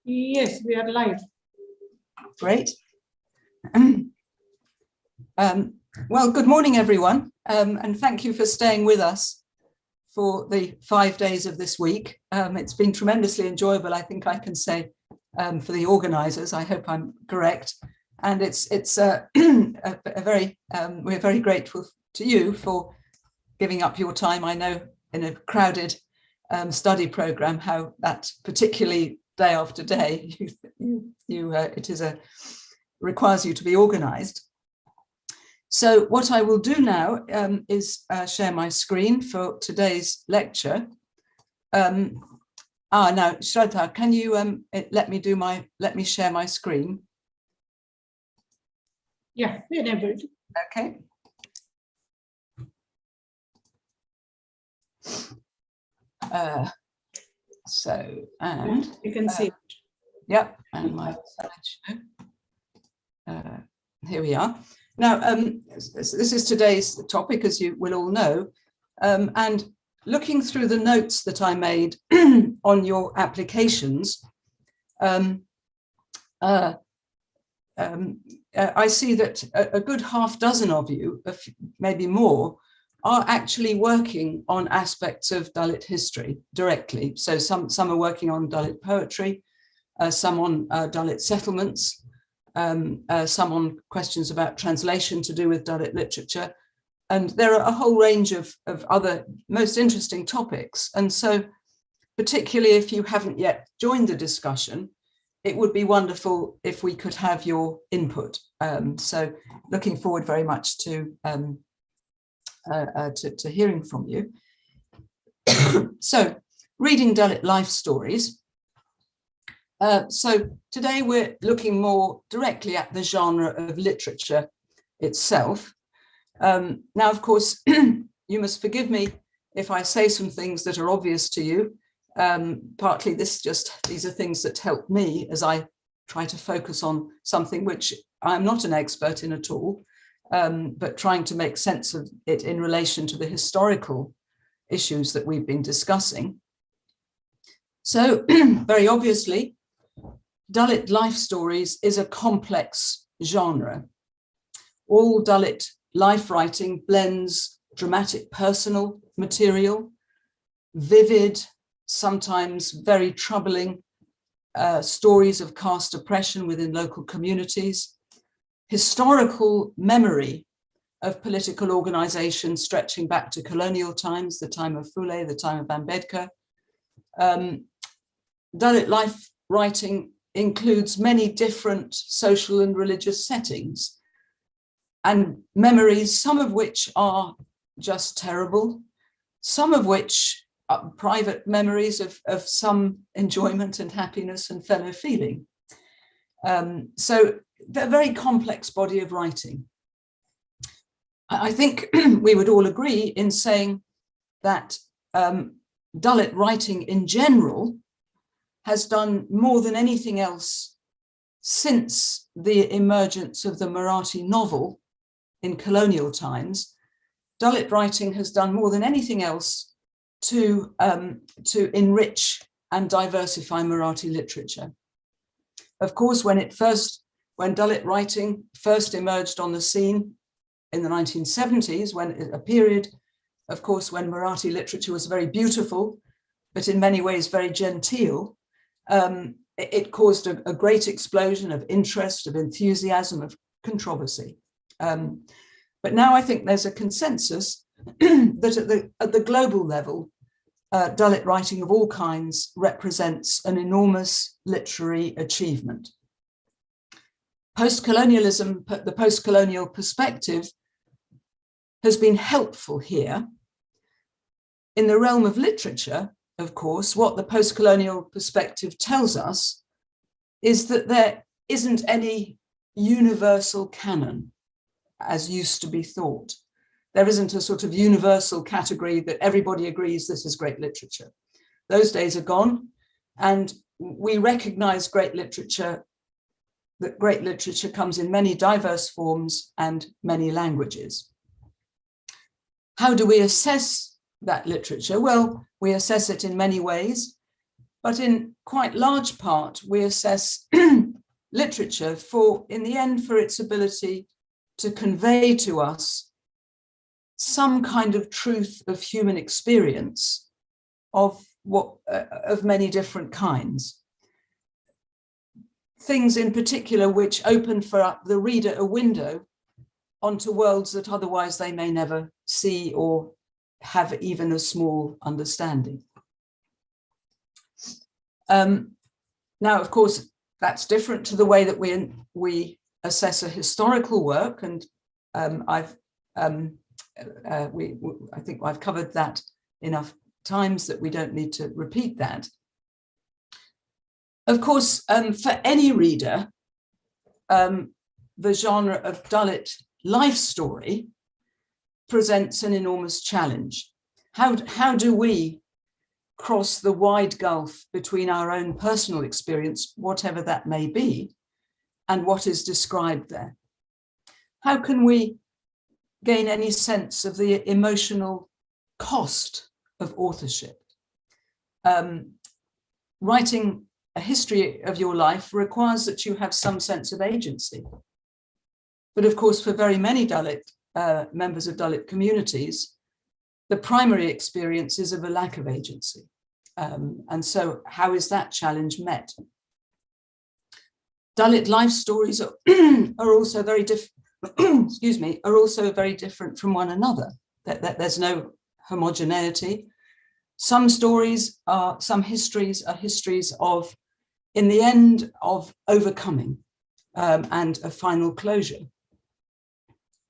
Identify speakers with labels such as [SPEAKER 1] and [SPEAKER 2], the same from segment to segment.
[SPEAKER 1] Yes, we are live.
[SPEAKER 2] Great. Well, good morning, everyone, and thank you for staying with us for the 5 days of this week. It's been tremendously enjoyable, I think I can say, for the organisers. I hope I'm correct. And we're very grateful to you for giving up your time. I know in a crowded study programme how that, particularly day after day, requires you to be organised. So what I will do now is share my screen for today's lecture. Now, Shraddha, can you let me share my screen?
[SPEAKER 1] Yeah, enabled.
[SPEAKER 2] Okay. And
[SPEAKER 1] you can see it.
[SPEAKER 2] Yep, and my slideshow. Here we are. Now, this is today's topic, as you will all know, and looking through the notes that I made on your applications, I see that a good half dozen of you, maybe more, are actually working on aspects of Dalit history directly. So some are working on Dalit poetry, some on Dalit settlements, some on questions about translation to do with Dalit literature. And there are a whole range of other most interesting topics. And so particularly if you haven't yet joined the discussion, it would be wonderful if we could have your input. So looking forward very much to hearing from you. So reading Dalit life stories. So today we're looking more directly at the genre of literature itself. Now, of course, you must forgive me if I say some things that are obvious to you. Partly these are things that help me as I try to focus on something which I'm not an expert in at all, but trying to make sense of it in relation to the historical issues that we've been discussing. So very obviously, Dalit life stories is a complex genre. All Dalit life writing blends dramatic personal material, vivid, sometimes very troubling stories of caste oppression within local communities, historical memory of political organization stretching back to colonial times, the time of Phule, the time of Ambedkar. Dalit life writing includes many different social and religious settings and memories, some of which are just terrible, some of which are private memories of some enjoyment and happiness and fellow feeling. So a very complex body of writing. I think we would all agree in saying that Dalit writing in general has done more than anything else since the emergence of the Marathi novel in colonial times. Dalit writing has done more than anything else to enrich and diversify Marathi literature. Of course, when Dalit writing first emerged on the scene in the 1970s, when a period, of course, when Marathi literature was very beautiful, but in many ways very genteel, it caused a great explosion of interest, of enthusiasm, of controversy. But now I think there's a consensus that at the global level, Dalit writing of all kinds represents an enormous literary achievement. Post-colonialism, the post-colonial perspective, has been helpful here. In the realm of literature, of course, what the post-colonial perspective tells us is that there isn't any universal canon, as used to be thought. There isn't a sort of universal category that everybody agrees this is great literature. Those days are gone, and we recognize great literature, that great literature comes in many diverse forms and many languages. How do we assess that literature? Well, We assess it in many ways, but in quite large part, we assess literature in the end, for its ability to convey to us some kind of truth of human experience of many different kinds. Things in particular which open for the reader a window onto worlds that otherwise they may never see or have even a small understanding. Now, of course, that's different to the way that we assess a historical work, and I think I've covered that enough times that we don't need to repeat that. Of course, for any reader, the genre of Dalit life story presents an enormous challenge. How do we cross the wide gulf between our own personal experience, whatever that may be, and what is described there? How can we gain any sense of the emotional cost of authorship? Writing a history of your life requires that you have some sense of agency. But of course, for very many Dalit members of Dalit communities, the primary experience is of a lack of agency. And so how is that challenge met? Dalit life stories are also very different, excuse me, are also very different from one another. There's no homogeneity. Some histories are histories of, in the end, of overcoming and a final closure.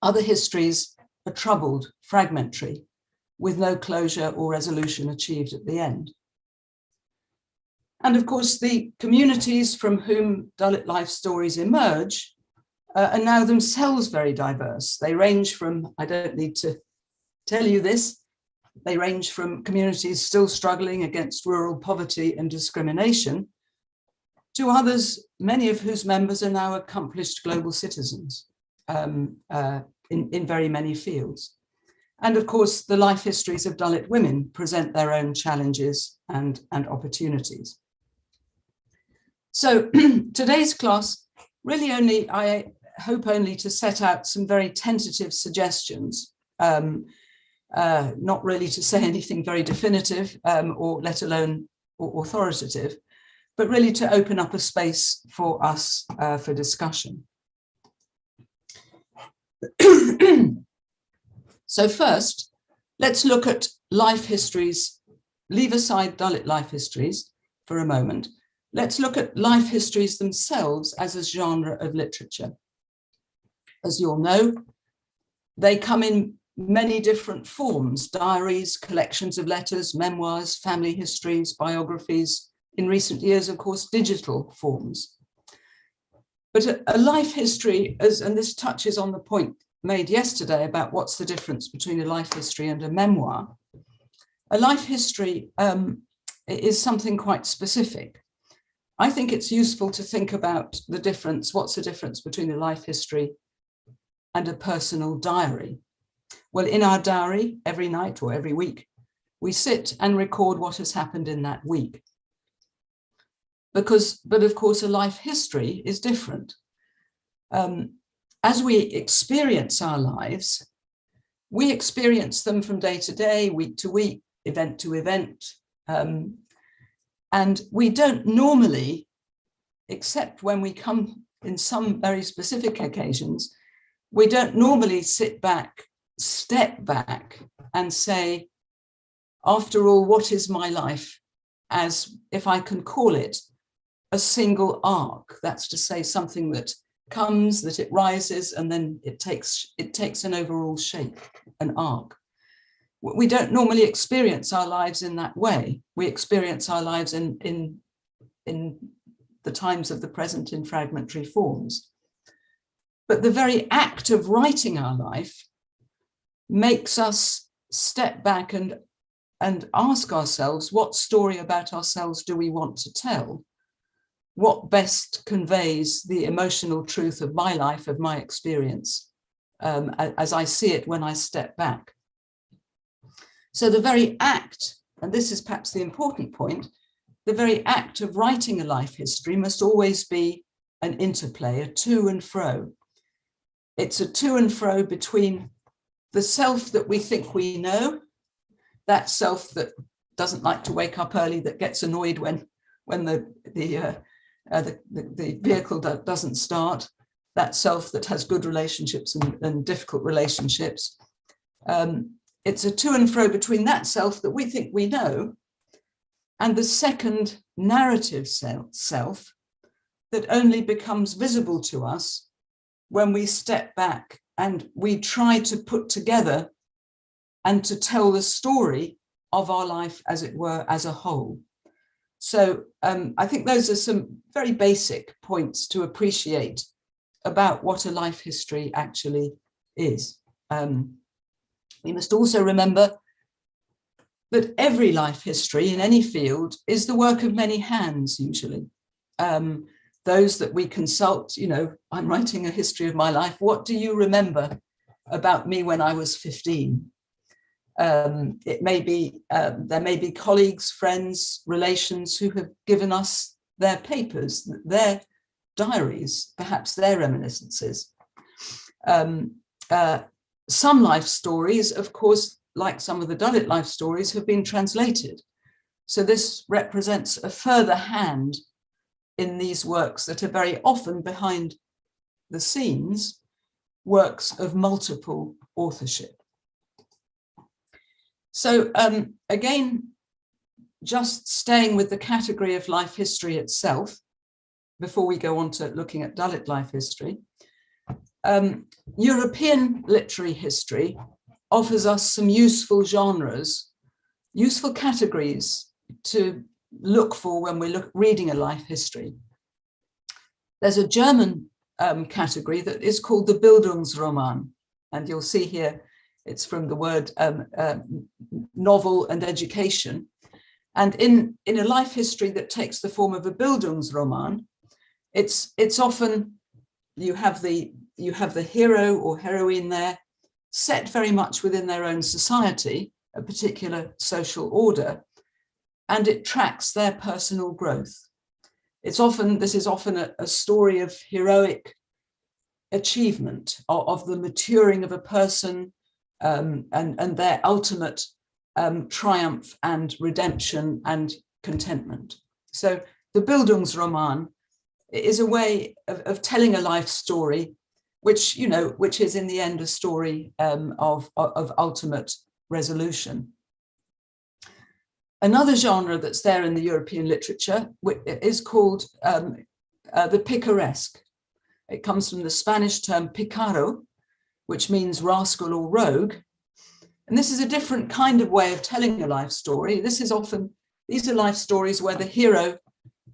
[SPEAKER 2] Other histories are troubled, fragmentary, with no closure or resolution achieved at the end. And of course, the communities from whom Dalit life stories emerge are now themselves very diverse. They range from, I don't need to tell you this, they range from communities still struggling against rural poverty and discrimination to others, many of whose members are now accomplished global citizens in very many fields. And of course, the life histories of Dalit women present their own challenges and opportunities. So today's class really I hope only to set out some very tentative suggestions, not really to say anything very definitive or let alone authoritative, but really to open up a space for us for discussion. So first, let's look at life histories, leave aside Dalit life histories for a moment. Let's look at life histories themselves as a genre of literature. As you all know, they come in many different forms: diaries, collections of letters, memoirs, family histories, biographies. In recent years, of course, digital forms. But a life history, and this touches on the point made yesterday about what's the difference between a life history and a memoir. A life history is something quite specific. I think it's useful to think about the difference. What's the difference between a life history and a personal diary? Well, in our diary, every night or every week, we sit and record what has happened in that week. But of course, a life history is different. As we experience our lives, we experience them from day to day, week to week, event to event. And we don't normally, except when we come in some very specific occasions, we don't normally sit back, step back and say, after all, what is my life? As if I can call it a single arc. That's to say something that comes, that it rises, and then it takes an overall shape, an arc. We don't normally experience our lives in that way. We experience our lives in the times of the present in fragmentary forms. But the very act of writing our life makes us step back and ask ourselves, what story about ourselves do we want to tell? What best conveys the emotional truth of my life, of my experience, as I see it when I step back? So the very act and this is perhaps the important point, the very act of writing a life history must always be an interplay, a to and fro. It's a to and fro between the self that we think we know, that self that doesn't like to wake up early, that gets annoyed when the vehicle doesn't start, that self that has good relationships and difficult relationships. It's a to and fro between that self that we think we know and the second narrative self that only becomes visible to us when we step back and we try to put together and to tell the story of our life, as it were, as a whole. So I think those are some very basic points to appreciate about what a life history actually is. We must also remember that every life history in any field is the work of many hands, usually. Those that we consult, you know, I'm writing a history of my life. What do you remember about me when I was 15? It may be, there may be colleagues, friends, relations who have given us their papers, their diaries, perhaps their reminiscences. Some life stories, of course, like some of the Dalit life stories, have been translated. So this represents a further hand in these works that are very often behind the scenes, works of multiple authorship. So again, just staying with the category of life history itself, before we go on to looking at Dalit life history, European literary history offers us some useful genres, useful categories to look for when we're reading a life history. There's a German category that is called the Bildungsroman, and you'll see here it's from the word novel and education. And in a life history that takes the form of a Bildungsroman, it's often you have the hero or heroine there, set very much within their own society, a particular social order, and it tracks their personal growth. This is often a story of heroic achievement, of the maturing of a person and their ultimate triumph and redemption and contentment. So the Bildungsroman is a way of telling a life story, which is in the end a story of ultimate resolution. Another genre that's there in the European literature is called the picaresque. It comes from the Spanish term picaro, which means rascal or rogue. And this is a different kind of way of telling a life story. These are life stories where the hero,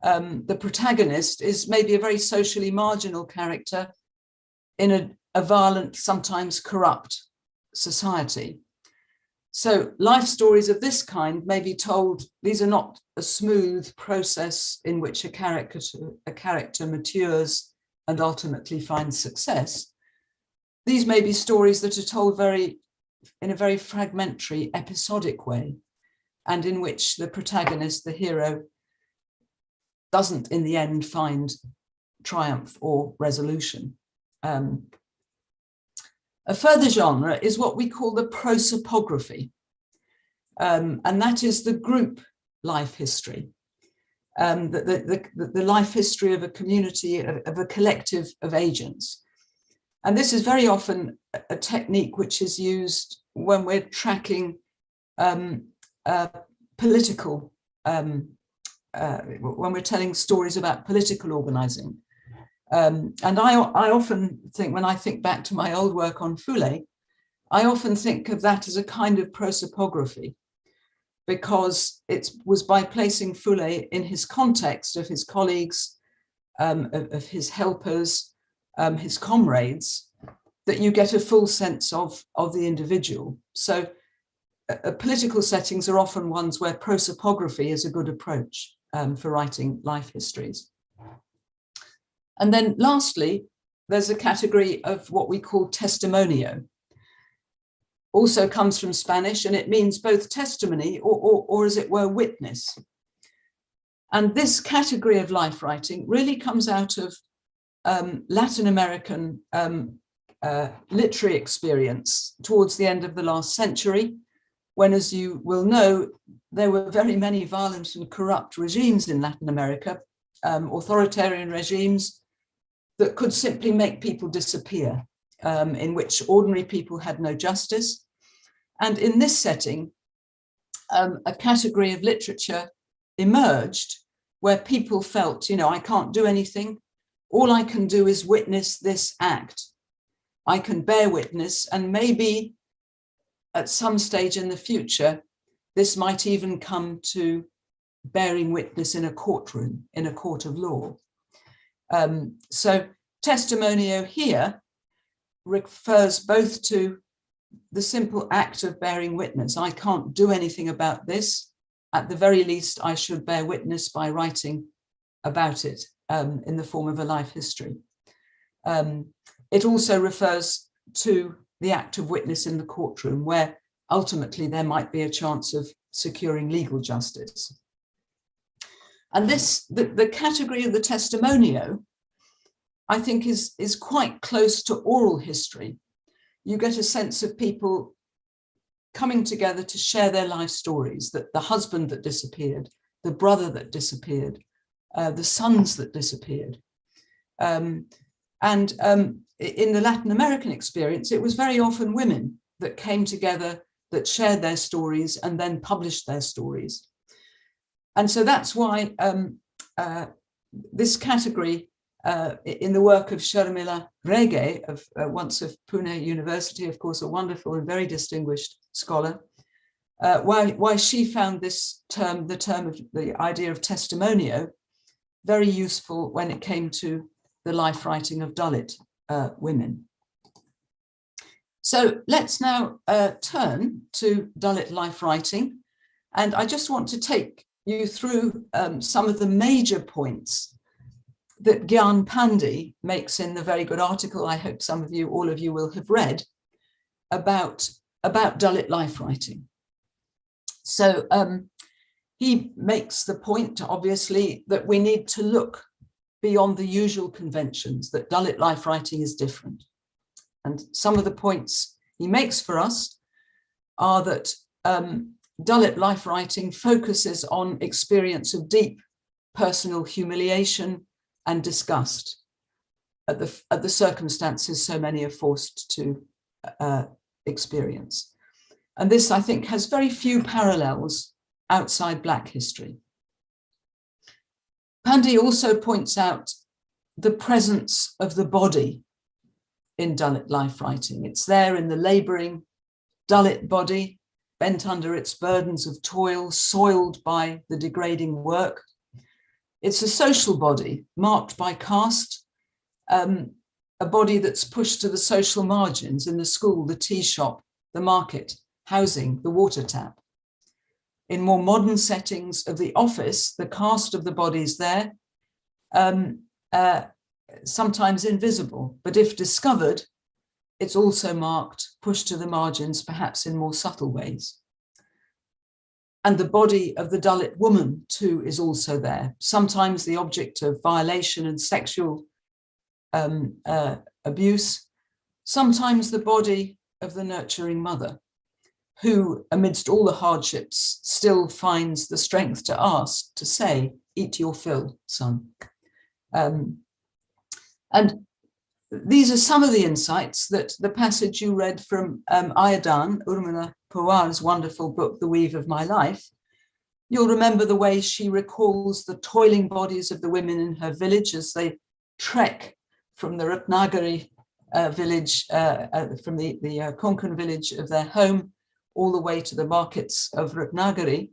[SPEAKER 2] the protagonist, is maybe a very socially marginal character in a violent, sometimes corrupt society. So life stories of this kind may be told, these are not a smooth process in which a character matures and ultimately finds success. These may be stories that are told in a very fragmentary, episodic way, and in which the protagonist, the hero, doesn't in the end find triumph or resolution. A further genre is what we call the prosopography, and that is the group life history, the life history of a community, of a collective of agents. And this is very often a technique which is used when we're tracking political, when we're telling stories about political organizing. And I often think, when I think back to my old work on Foulet, I often think of that as a kind of prosopography, because it was by placing Foulet in his context of his colleagues, of his helpers, his comrades, that you get a full sense of the individual. So political settings are often ones where prosopography is a good approach for writing life histories. And then lastly, there's a category of what we call testimonio. also comes from Spanish, and it means both testimony or as it were, witness. And this category of life writing really comes out of Latin American literary experience towards the end of the last century, when, as you will know, there were very many violent and corrupt regimes in Latin America, authoritarian regimes that could simply make people disappear, in which ordinary people had no justice. And in this setting, a category of literature emerged where people felt, you know, I can't do anything. All I can do is witness this act. I can bear witness, and maybe at some stage in the future, this might even come to bearing witness in a courtroom, in a court of law. So testimonio here refers both to the simple act of bearing witness. I can't do anything about this. At the very least, I should bear witness by writing about it in the form of a life history. It also refers to the act of witness in the courtroom, where ultimately there might be a chance of securing legal justice. And this, the category of the testimonio, I think is quite close to oral history. You get a sense of people coming together to share their life stories, that the husband that disappeared, the brother that disappeared, the sons that disappeared. In the Latin American experience, it was very often women that came together, that shared their stories and then published their stories. And so that's why this category in the work of Sharmila Rege, once of Pune University, of course, a wonderful and very distinguished scholar, why she found this term, the idea of testimonio, very useful when it came to the life writing of Dalit women. So let's now turn to Dalit life writing. And I just want to take you through some of the major points that Gyan Pandey makes in the very good article I hope some of you, all of you will have read about Dalit life writing. So he makes the point, obviously, that we need to look beyond the usual conventions, that Dalit life writing is different. And some of the points he makes for us are that Dalit life writing focuses on experience of deep personal humiliation and disgust at the circumstances so many are forced to experience. And this, I think, has very few parallels outside Black history. Pandey also points out the presence of the body in Dalit life writing. It's there in the laboring Dalit body, bent under its burdens of toil, soiled by the degrading work. It's a social body marked by caste, a body that's pushed to the social margins in the school, the tea shop, the market, housing, the water tap. In more modern settings of the office, the caste of the body is there, sometimes invisible, but if discovered, it's also marked, pushed to the margins, perhaps in more subtle ways. And the body of the Dalit woman, too, is also there, sometimes the object of violation and sexual abuse, sometimes the body of the nurturing mother, who, amidst all the hardships, still finds the strength to ask, to say, eat your fill, son. And these are some of the insights that the passage you read from Ayadan, Urmila Pawar's wonderful book, The Weave of My Life. You'll remember the way she recalls the toiling bodies of the women in her village as they trek from the Ratnagari village, from the Konkan village of their home, all the way to the markets of Ratnagari.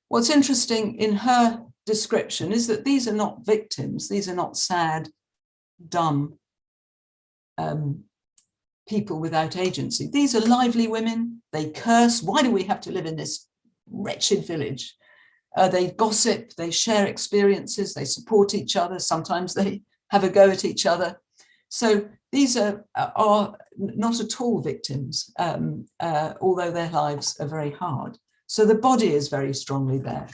[SPEAKER 2] What's interesting in her description is that these are not victims, these are not sad, dumb people without agency. These are lively women, they curse, why do we have to live in this wretched village? They gossip, they share experiences, they support each other, sometimes they have a go at each other. So these are not at all victims, although their lives are very hard. So the body is very strongly there.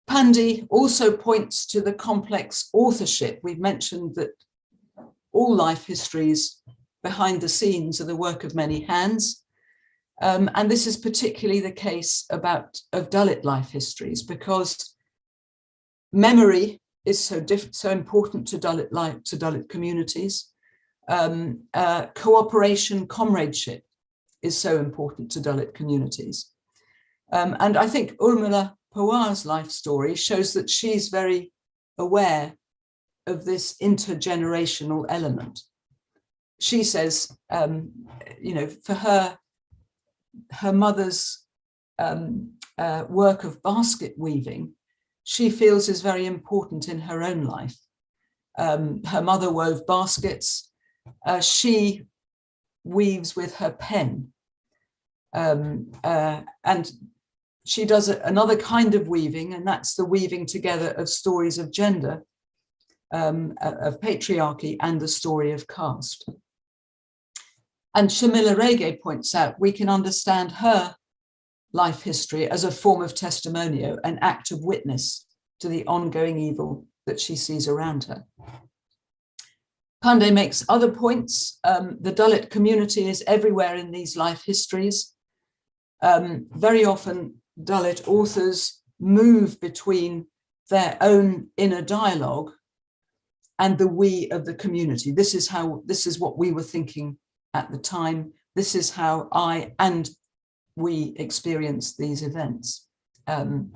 [SPEAKER 2] Pandey also points to the complex authorship. We've mentioned that all life histories behind the scenes are the work of many hands. And this is particularly the case of Dalit life histories, because memory is so important to Dalit life, to Dalit communities. Cooperation, comradeship is so important to Dalit communities. And I think Urmila Pawar's life story shows that she's very aware of this intergenerational element. She says, you know, for her mother's work of basket weaving, she feels is very important in her own life. Her mother wove baskets. She weaves with her pen. And she does another kind of weaving, and that's the weaving together of stories of gender, of patriarchy, and the story of caste. And Shamila Rege points out we can understand her life history as a form of testimonio, an act of witness to the ongoing evil that she sees around her. Pandey makes other points. The Dalit community is everywhere in these life histories. Very often Dalit authors move between their own inner dialogue and the we of the community. This is what we were thinking at the time. This is how I and we experience these events. And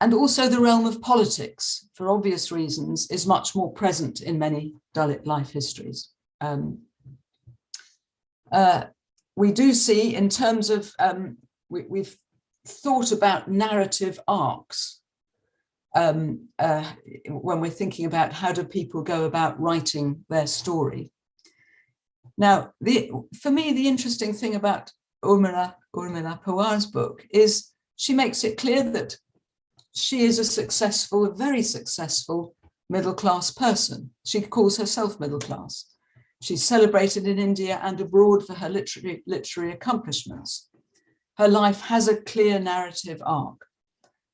[SPEAKER 2] also the realm of politics, for obvious reasons, is much more present in many Dalit life histories. We do see, in terms of, we've thought about narrative arcs when we're thinking about how do people go about writing their story. Now, for me, the interesting thing about Urmila Pawar's book is she makes it clear that she is a very successful middle-class person. She calls herself middle class. She's celebrated in India and abroad for her literary accomplishments. Her life has a clear narrative arc,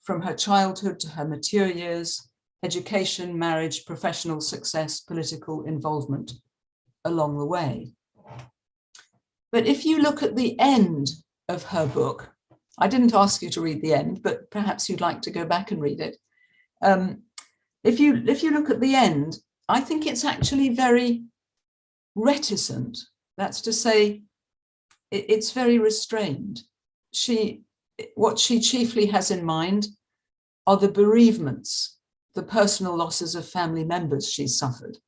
[SPEAKER 2] from her childhood to her mature years, education, marriage, professional success, political involvement along the way. But if you look at the end of her book, I didn't ask you to read the end, but perhaps you'd like to go back and read it. If you look at the end, I think it's actually very reticent. That's to say, it's very restrained. What she chiefly has in mind are the bereavements, the personal losses of family members she's suffered.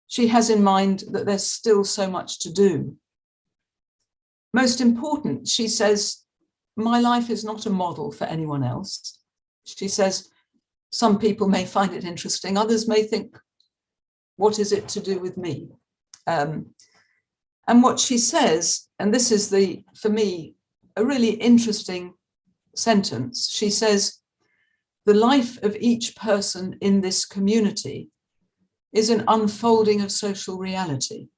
[SPEAKER 2] She has in mind that there's still so much to do. Most important, she says, my life is not a model for anyone else. She says, some people may find it interesting, others may think, what is it to do with me? And what she says, and this is for me, a really interesting sentence. She says, the life of each person in this community is an unfolding of social reality.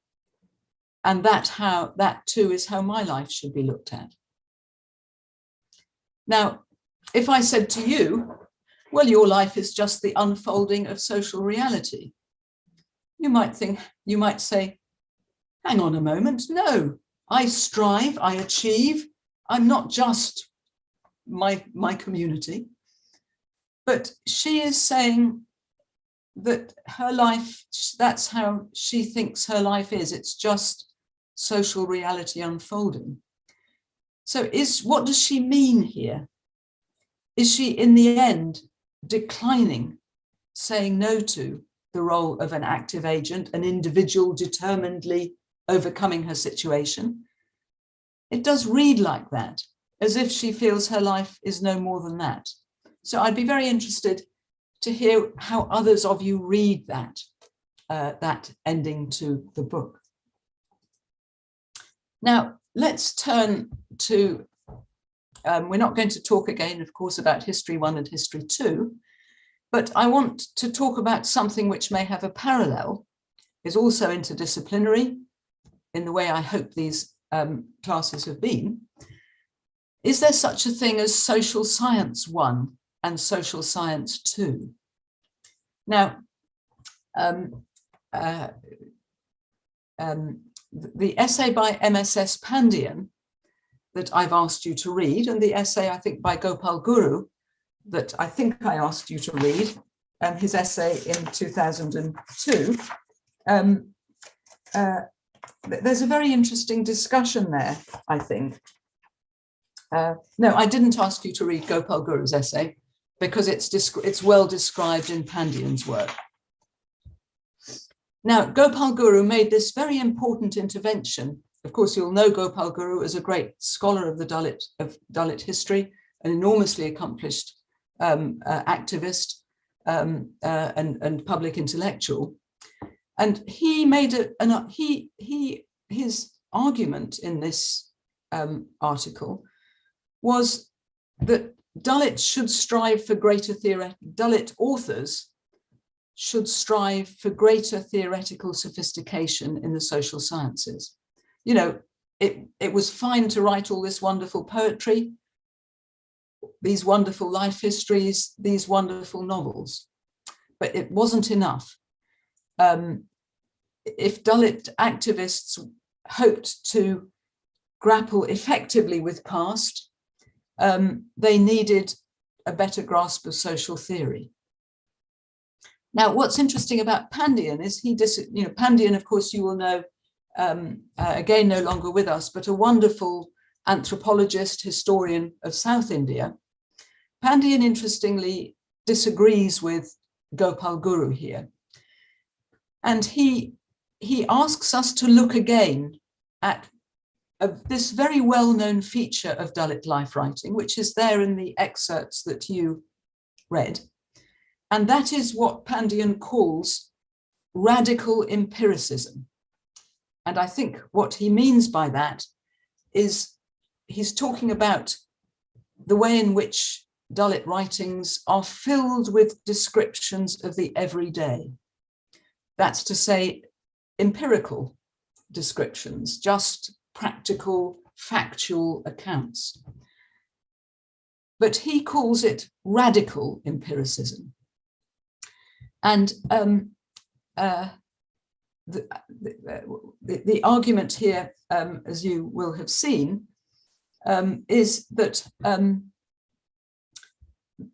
[SPEAKER 2] And that too is how my life should be looked at. Now, if I said to you, well, your life is just the unfolding of social reality, you might say, hang on a moment, no, I strive, I achieve, I'm not just my community. But she is saying that her life, that's how she thinks her life is. It's just social reality unfolding. So what does she mean here? Is she in the end declining, saying no to the role of an active agent, an individual determinedly overcoming her situation? It does read like that, as if she feels her life is no more than that. So I'd be very interested to hear how others of you read that ending to the book. Now, let's turn to, we're not going to talk again, of course, about History 1 and History 2, But I want to talk about something which may have a parallel, is also interdisciplinary in the way I hope these classes have been. Is there such a thing as social science 1 and social science 2? Now, the essay by MSS Pandian that I've asked you to read, and the essay, I think, by Gopal Guru that I think I asked you to read, his essay in 2002, there's a very interesting discussion there, I think. No, I didn't ask you to read Gopal Guru's essay because it's well described in Pandian's work. Now, Gopal Guru made this very important intervention. Of course, you'll know Gopal Guru as a great scholar of the Dalit history, an enormously accomplished activist and public intellectual. And he made his argument in this article was that Dalit should strive for greater Dalit authors should strive for greater theoretical sophistication in the social sciences. You know, it was fine to write all this wonderful poetry, these wonderful life histories, these wonderful novels, but it wasn't enough. If Dalit activists hoped to grapple effectively with past, they needed a better grasp of social theory. Now, what's interesting about Pandian is Pandian, of course, you will know, again, no longer with us, but a wonderful anthropologist, historian of South India. Pandian, interestingly, disagrees with Gopal Guru here. And he asks us to look again at this very well-known feature of Dalit life writing, which is there in the excerpts that you read. And that is what Pandian calls radical empiricism. And I think what he means by that is he's talking about the way in which Dalit writings are filled with descriptions of the everyday. That's to say, empirical descriptions, just practical, factual accounts. But he calls it radical empiricism. And the argument here, as you will have seen, is that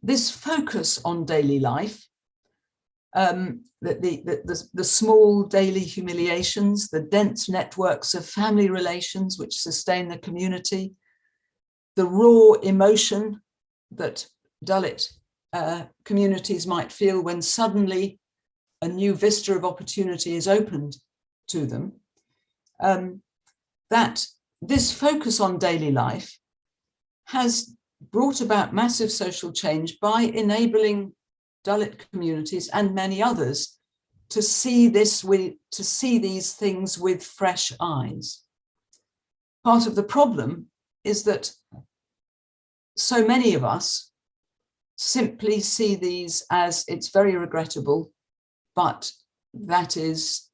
[SPEAKER 2] this focus on daily life, the small daily humiliations, the dense networks of family relations which sustain the community, the raw emotion that Dalit communities might feel when suddenly a new vista of opportunity is opened to them, that this focus on daily life has brought about massive social change by enabling Dalit communities and many others to see these things with fresh eyes. Part of the problem is that so many of us simply see these as it's very regrettable, but that is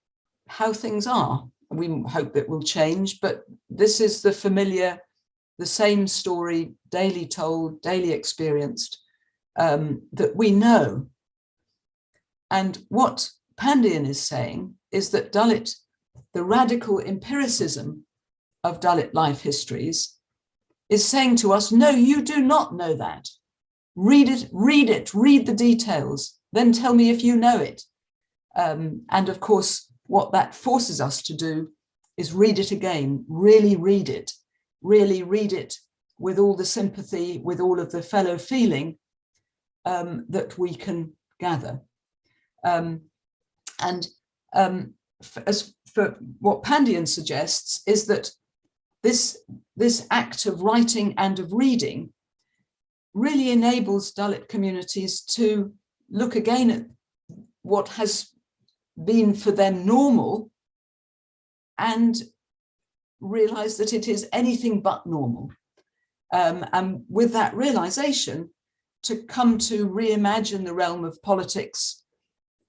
[SPEAKER 2] how things are. We hope it will change, but this is the familiar, the same story, daily told, daily experienced, that we know. And what Pandian is saying is that Dalit, the radical empiricism of Dalit life histories, is saying to us, no, you do not know that. Read it, read the details, then tell me if you know it. And of course, what that forces us to do is read it again, really read it with all the sympathy, with all of the fellow feeling that we can gather. As for what Pandian suggests is that this act of writing and of reading really enables Dalit communities to look again at what has been for them normal and realize that it is anything but normal. And with that realization, to come to reimagine the realm of politics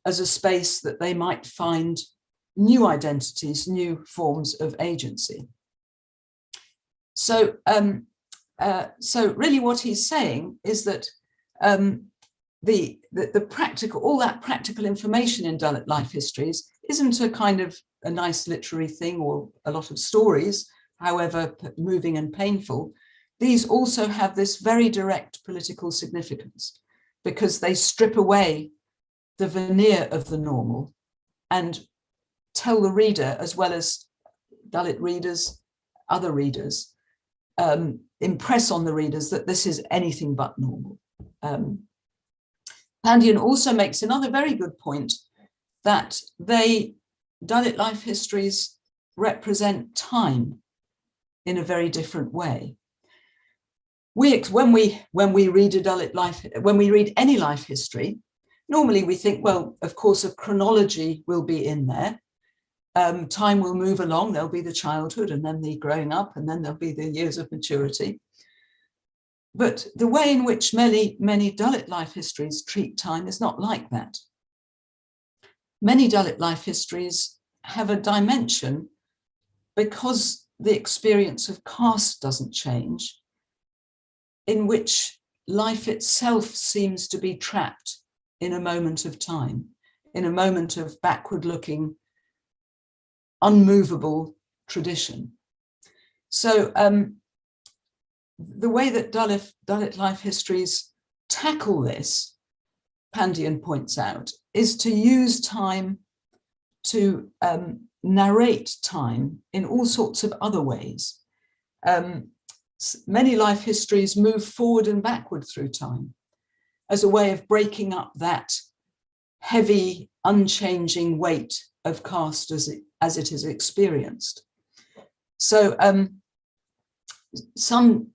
[SPEAKER 2] as a space that they might find new identities, new forms of agency. So, so really what he's saying is that the practical, all that practical information in Dalit life histories isn't a kind of a nice literary thing or a lot of stories, however moving and painful. These also have this very direct political significance because they strip away the veneer of the normal and tell the reader, as well as Dalit readers, other readers, impress on the readers that this is anything but normal. Pandian also makes another very good point that Dalit life histories represent time in a very different way. When we read a Dalit life, when we read any life history, normally we think, well, of course, a chronology will be in there. Time will move along. There'll be the childhood and then the growing up, and then there'll be the years of maturity. But the way in which many Dalit life histories treat time is not like that. Many Dalit life histories have a dimension because the experience of caste doesn't change, in which life itself seems to be trapped in a moment of time, in a moment of backward-looking, unmovable tradition. So the way that Dalit life histories tackle this, Pandian points out, is to use time to narrate time in all sorts of other ways. Many life histories move forward and backward through time as a way of breaking up that heavy, unchanging weight of caste as it is experienced. So some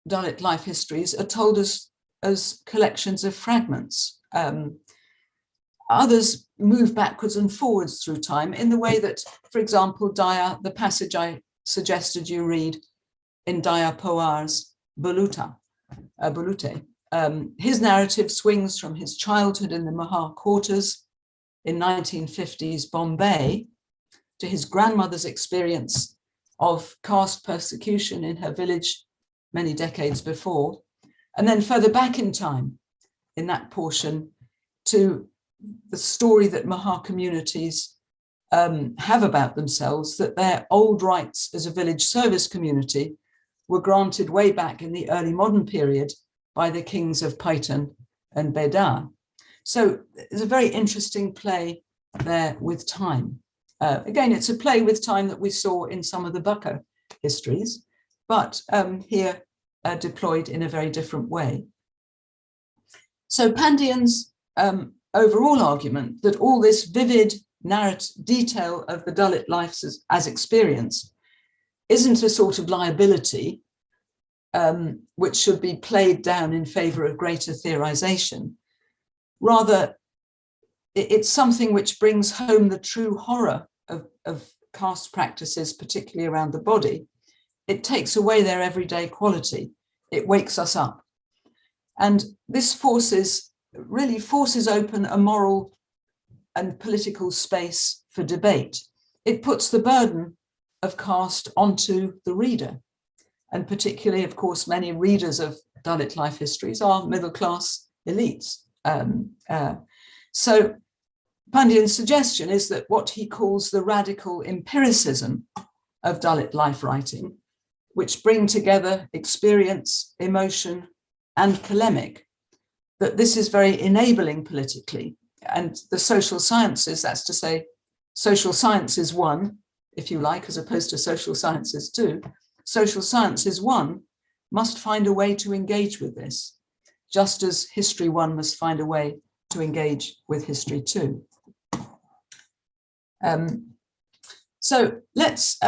[SPEAKER 2] Dalit life histories are told as collections of fragments. Others move backwards and forwards through time in the way that, for example, the passage I suggested you read in Daya Powar's Bulute. His narrative swings from his childhood in the Mahar quarters in 1950s Bombay to his grandmother's experience of caste persecution in her village many decades before, and then further back in time in that portion to the story that Mahar communities have about themselves, that their old rights as a village service community were granted way back in the early modern period by the kings of Paitan and Beda. So there's a very interesting play there with time. Again, it's a play with time that we saw in some of the Baka histories, but here deployed in a very different way. So Pandian's overall argument that all this vivid narrative detail of the Dalit lives as experience isn't a sort of liability which should be played down in favor of greater theorization. Rather, it's something which brings home the true horror of caste practices, particularly around the body. It takes away their everyday quality. It wakes us up. And this really forces open a moral and political space for debate. It puts the burden of caste onto the reader. And particularly, of course, many readers of Dalit life histories are middle-class elites. So Pandian's suggestion is that what he calls the radical empiricism of Dalit life writing, which bring together experience, emotion, and polemic, that this is very enabling politically. And the social sciences, that's to say, social sciences 1, if you like, as opposed to social sciences 2, social sciences 1 must find a way to engage with this, just as history 1 must find a way to engage with history 2. So let's,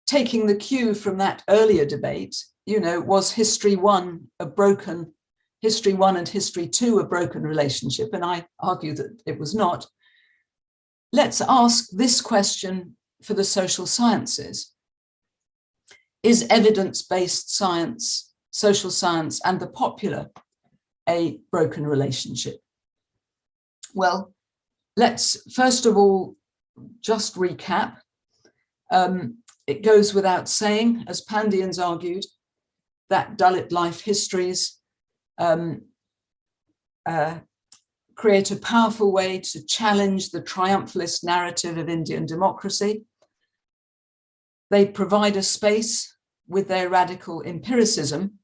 [SPEAKER 2] taking the cue from that earlier debate, was history 1 and history 2 a broken relationship? And I argue that it was not. Let's ask this question for the social sciences. Is evidence-based science, social science, and the popular a broken relationship? Well, let's first of all just recap. It goes without saying, as Pandians argued, that Dalit life histories create a powerful way to challenge the triumphalist narrative of Indian democracy. They provide a space with their radical empiricism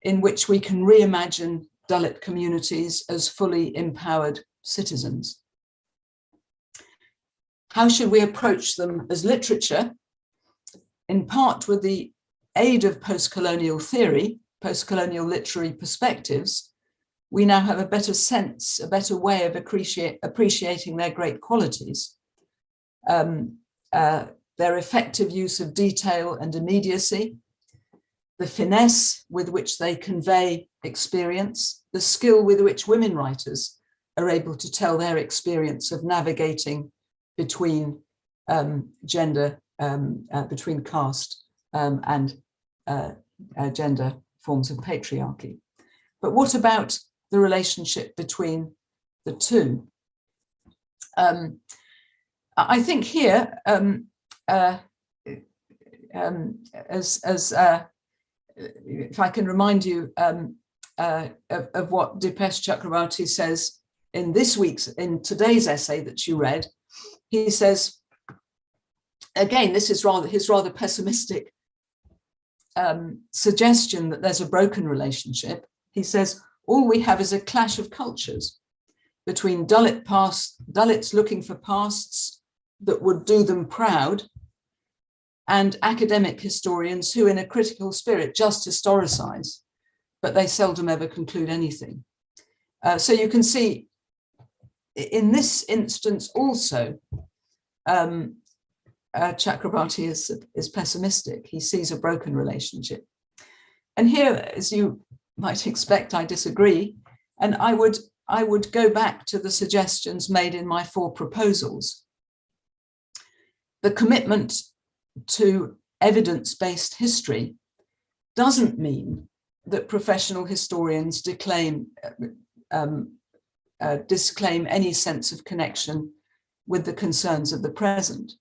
[SPEAKER 2] in which we can reimagine Dalit communities as fully empowered citizens. How should we approach them as literature? In part with the aid of post-colonial theory, post-colonial literary perspectives, we now have a better sense, a better way of appreciating their great qualities. Their effective use of detail and immediacy, the finesse with which they convey experience, the skill with which women writers are able to tell their experience of navigating between gender, between caste and gender forms of patriarchy. But what about the relationship between the two? I think here, if I can remind you of what Dipesh Chakrabarti says in today's essay that you read, he says, again, this is his rather pessimistic suggestion that there's a broken relationship. He says, all we have is a clash of cultures between Dalits looking for pasts that would do them proud, and academic historians who in a critical spirit just historicize, but they seldom ever conclude anything. So you can see in this instance also, Chakrabarti is pessimistic. He sees a broken relationship. And here, as you might expect, I disagree. And I would go back to the suggestions made in my 4 proposals. The commitment to evidence-based history doesn't mean that professional historians disclaim any sense of connection with the concerns of the present.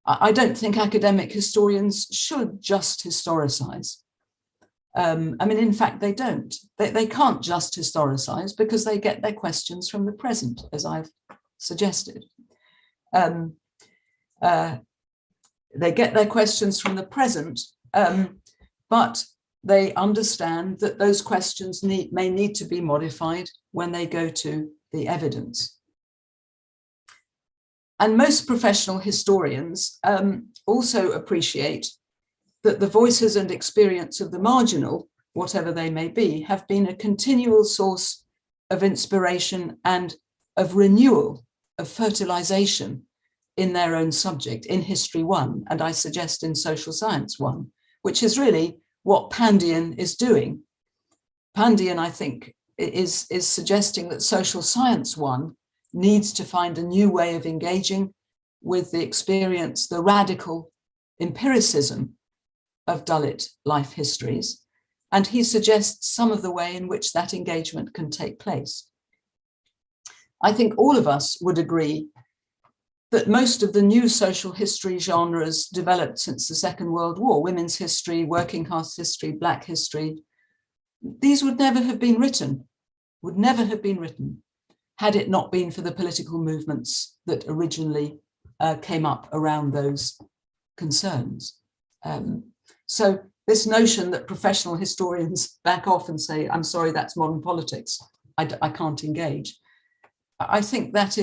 [SPEAKER 2] I don't think academic historians should just historicize. I mean, in fact, they don't. They can't just historicize because they get their questions from the present, as I've suggested. They get their questions from the present, but they understand that those questions may need to be modified when they go to the evidence. And most professional historians also appreciate that the voices and experience of the marginal, whatever they may be, have been a continual source of inspiration and of renewal, of fertilization in their own subject, in History 1, and I suggest in Social Science 1, which is really what Pandian is doing. Pandian, I think, is suggesting that Social Science 1 needs to find a new way of engaging with the experience, the radical empiricism of Dalit life histories, and he suggests some of the way in which that engagement can take place. I think all of us would agree that most of the new social history genres developed since the Second World War, women's history, working class history, Black history, these would never have been written, had it not been for the political movements that originally came up around those concerns. So this notion that professional historians back off and say, I'm sorry, that's modern politics, I can't engage. I think that's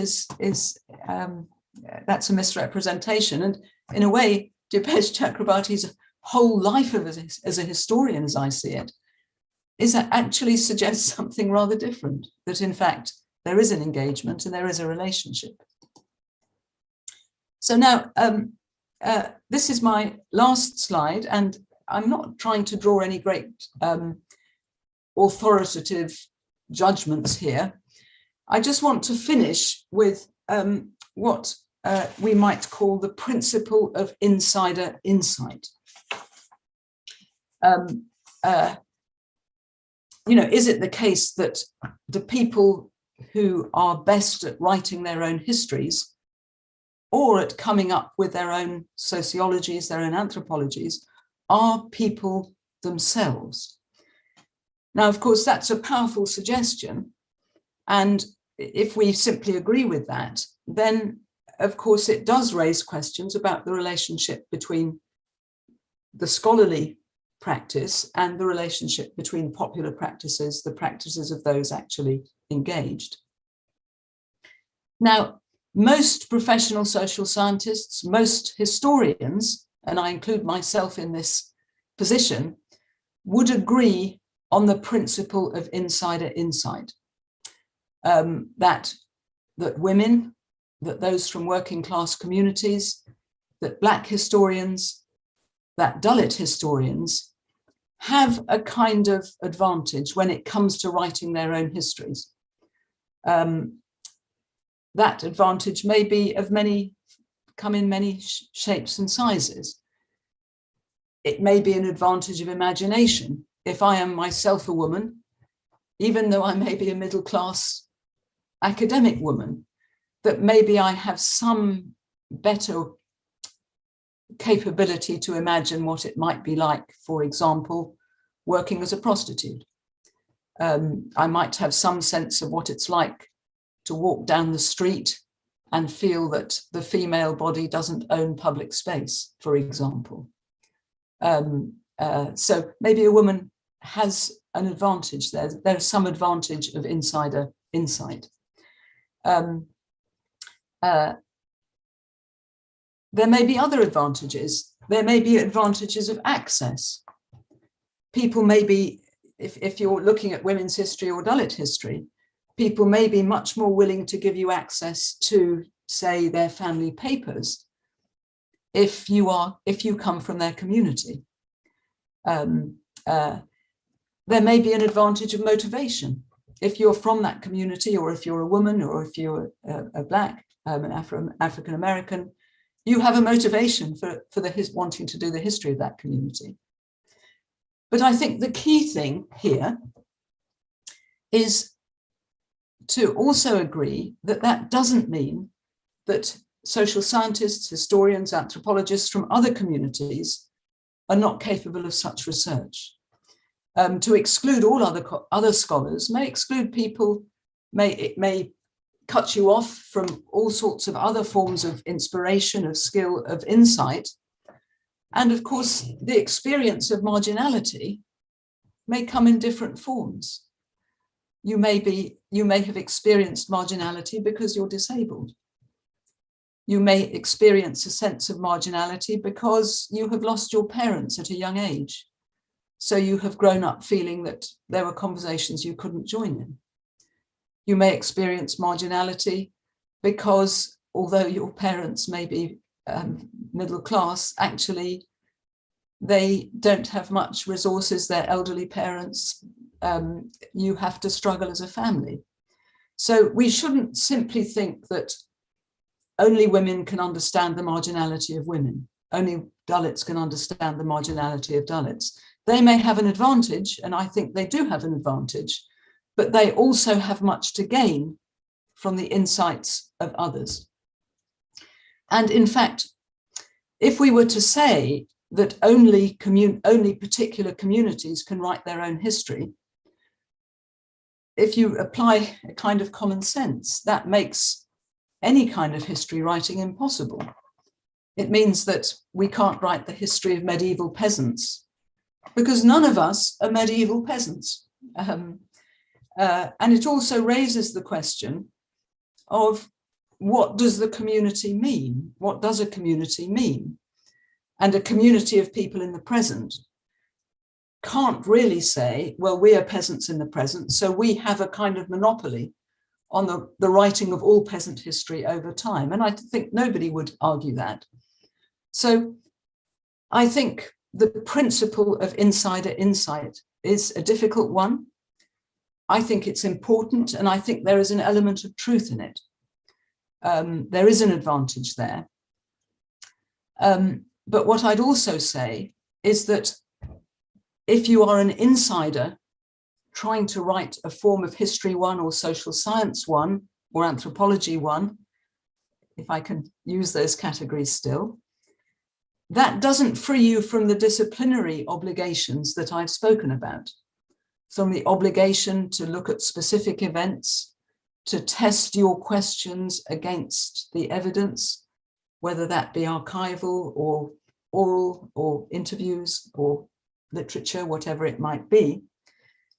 [SPEAKER 2] a misrepresentation. And in a way, Dipesh Chakrabarti's whole life as a historian, as I see it, actually suggests something rather different, that in fact, there is an engagement and there is a relationship. So now, this is my last slide, and I'm not trying to draw any great authoritative judgments here. I just want to finish with what we might call the principle of insider insight. is it the case that the people who are best at writing their own histories or at coming up with their own sociologies, their own anthropologies, are people themselves? Now, of course, that's a powerful suggestion. And if we simply agree with that, then, of course, it does raise questions about the relationship between the scholarly practice and the relationship between popular practices, the practices of those actually engaged. Now, most professional social scientists, most historians, and I include myself in this position, would agree on the principle of insider insight, that women, that those from working class communities, that Black historians, that Dalit historians have a kind of advantage when it comes to writing their own histories. That advantage may be come in many shapes and sizes. It may be an advantage of imagination. If I am myself a woman, even though I may be a middle class academic woman, that maybe I have some better capability to imagine what it might be like, for example, working as a prostitute. I might have some sense of what it's like to walk down the street and feel that the female body doesn't own public space, for example. So maybe a woman has an advantage there. There's some advantage of insider insight. There may be other advantages. There may be advantages of access. People may be, if you're looking at women's history or Dalit history, people may be much more willing to give you access to, say, their family papers if you come from their community. There may be an advantage of motivation. If you're from that community, or if you're a woman, or if you're a Black, an African American, you have a motivation for wanting to do the history of that community. But I think the key thing here is to also agree that that doesn't mean that social scientists, historians, anthropologists from other communities are not capable of such research. To exclude all other scholars may exclude people, it may cut you off from all sorts of other forms of inspiration, of skill, of insight. And of course, the experience of marginality may come in different forms. You may have experienced marginality because you're disabled. You may experience a sense of marginality because you have lost your parents at a young age. So you have grown up feeling that there were conversations you couldn't join in. You may experience marginality because although your parents may be middle class, actually they don't have much resources, they're elderly parents, you have to struggle as a family. So we shouldn't simply think that only women can understand the marginality of women, only Dalits can understand the marginality of Dalits. They may have an advantage, and I think they do have an advantage, but they also have much to gain from the insights of others. And in fact, if we were to say that only particular communities can write their own history, if you apply a kind of common sense, that makes any kind of history writing impossible. It means that we can't write the history of medieval peasants because none of us are medieval peasants. And it also raises the question of what does the community mean? What does a community mean? And a community of people in the present can't really say, well, we are peasants in the present, so we have a kind of monopoly on the writing of all peasant history over time. And I think nobody would argue that. So I think the principle of insider insight is a difficult one. I think it's important, and I think there is an element of truth in it. There is an advantage there. But what I'd also say is that if you are an insider trying to write a form of history 1 or social science 1 or anthropology 1, if I can use those categories still, that doesn't free you from the disciplinary obligations that I've spoken about, from the obligation to look at specific events, to test your questions against the evidence, whether that be archival or oral or interviews or literature, whatever it might be.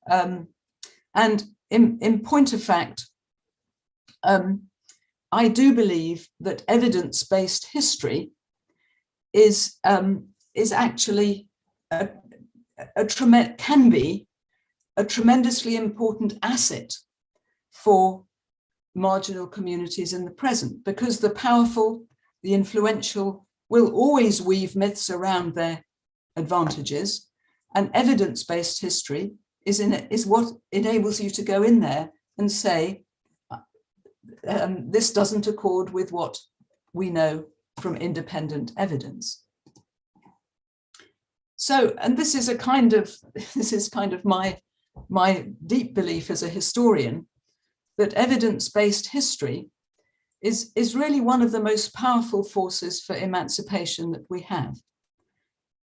[SPEAKER 2] And in point of fact, I do believe that evidence-based history is actually can be a tremendously important asset for marginal communities in the present, because the powerful, the influential will always weave myths around their advantages, and evidence-based history is what enables you to go in there and say, this doesn't accord with what we know from independent evidence. So, and this is kind of my deep belief as a historian, that evidence-based history is really one of the most powerful forces for emancipation that we have.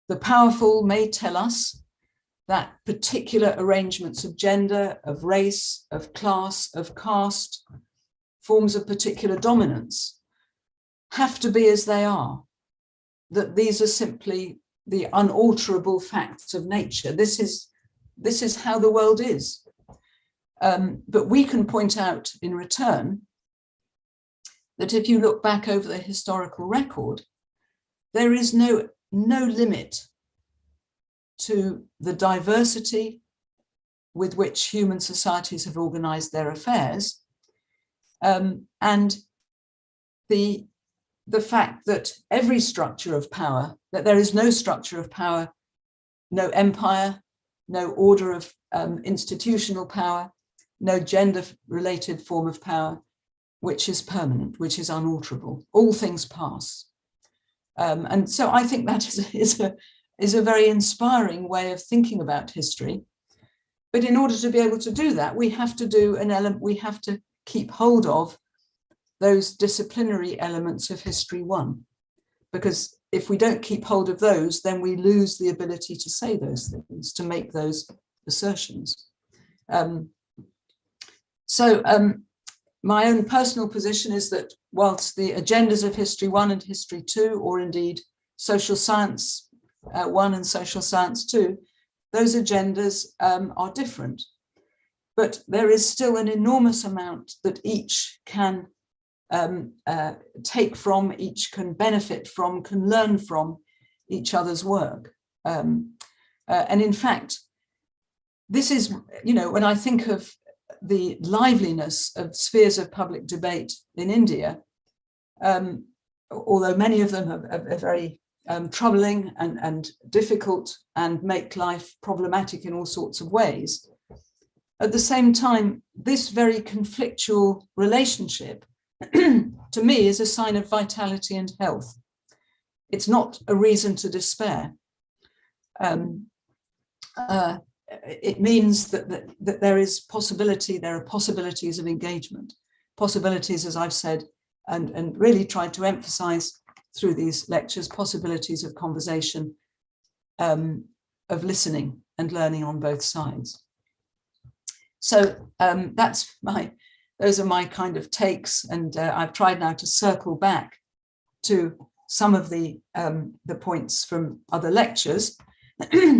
[SPEAKER 2] The powerful may tell us that particular arrangements of gender, of race, of class, of caste, forms of particular dominance have to be as they are, that these are simply the unalterable facts of nature. This is how the world is. But we can point out in return that if you look back over the historical record, there is no limit to the diversity with which human societies have organized their affairs, and the fact that every structure of power, that there is no structure of power, no empire, no order of institutional power, no gender-related form of power, which is permanent, which is unalterable. All things pass. And so I think that is a very inspiring way of thinking about history. But in order to be able to do that, we have to keep hold of those disciplinary elements of history 1, because if we don't keep hold of those, then we lose the ability to say those things, to make those assertions. My own personal position is that whilst the agendas of history 1 and history 2, or indeed social science 1 and social science 2, those agendas are different. But there is still an enormous amount that each can take from, each can benefit from, can learn from each other's work. And in fact, this is, when I think of the liveliness of spheres of public debate in India, although many of them are very troubling and difficult and make life problematic in all sorts of ways, at the same time, this very conflictual relationship to me is a sign of vitality and health. It's not a reason to despair. It means that there is possibility, there are possibilities of engagement, possibilities, as I've said, and really tried to emphasize through these lectures, possibilities of conversation, of listening and learning on both sides. So those are my kind of takes, and I've tried now to circle back to some of the points from other lectures.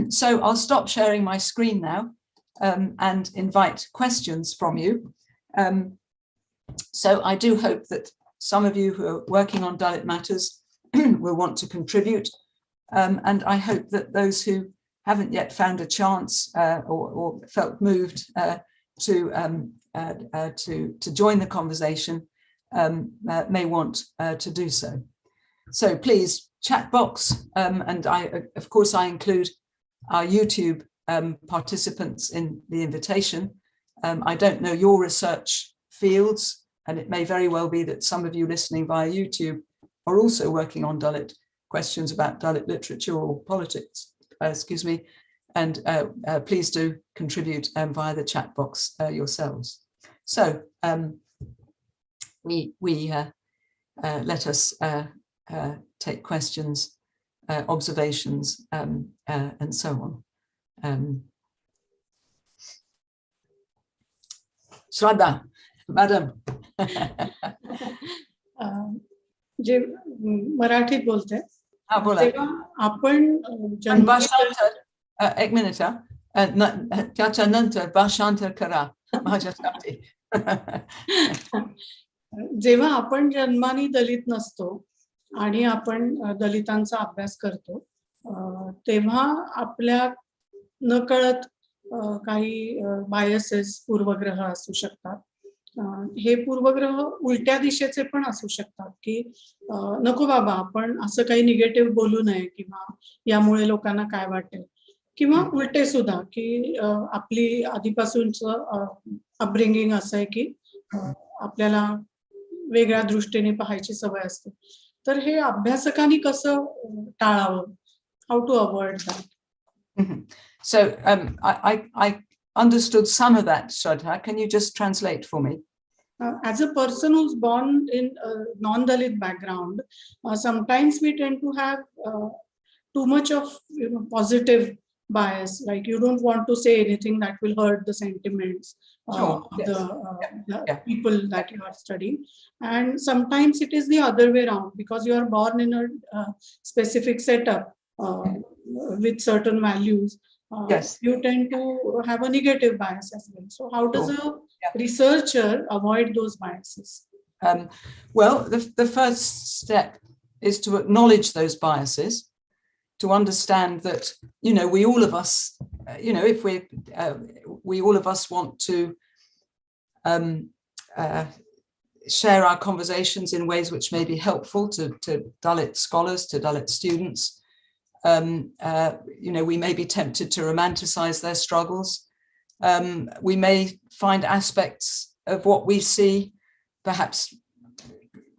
[SPEAKER 2] So I'll stop sharing my screen now and invite questions from you. So I do hope that some of you who are working on Dalit matters will want to contribute. And I hope that those who haven't yet found a chance or felt moved to join the conversation may want to do so. So please, chat box, and of course I include our YouTube participants in the invitation. I don't know your research fields, and it may very well be that some of you listening via YouTube are also working on Dalit questions about Dalit literature or politics, and please do contribute via the chat box yourselves. So let us take questions, observations, and so on. Shraddha, madam.
[SPEAKER 1] जे मराठीत बोलते
[SPEAKER 2] हा बोला.
[SPEAKER 1] तेव्हा आपण
[SPEAKER 2] भाषांतर एक minute त्याच्या नंतर भाषांतर करा माझ्यासाठी.
[SPEAKER 1] जेव्हा आपण जन्माने दलित नसतो आणि आपण दलितांचा अभ्यास करतो तेव्हा आपल्या नकळत काही बायसेस पूर्वग्रह असू शकतात. हे पूर्वग्रह उलट्या दिशेचे पण असू शकतात की नको बाबा आपण असं काही निगेटिव्ह बोलू नये किंवा यामुळे लोकांना काय वाटेल, किंवा उलटे सुद्धा की आपली आधीपासूनचं अपब्रिंगिंग असं आहे की आपल्याला वेगळ्या दृष्टीने पाहायची सवय असते. तर हे अभ्यासकांनी कसं टाळावं? How to avoid that?
[SPEAKER 2] So I understood some of that, Shraddha. Can you just translate for me?
[SPEAKER 1] As a person who's born in a non-Dalit background, sometimes we tend to have too much of positive bias. Like you don't want to say anything that will hurt the sentiments of the people that you are studying. And sometimes it is the other way around, because you are born in a specific setup with certain values. You tend to have a negative bias as well. So how does a researcher avoid those biases?
[SPEAKER 2] Well, the first step is to acknowledge those biases, to understand that, we all of us, if we all of us want to share our conversations in ways which may be helpful to Dalit scholars, to Dalit students. We may be tempted to romanticize their struggles. We may find aspects of what we see, perhaps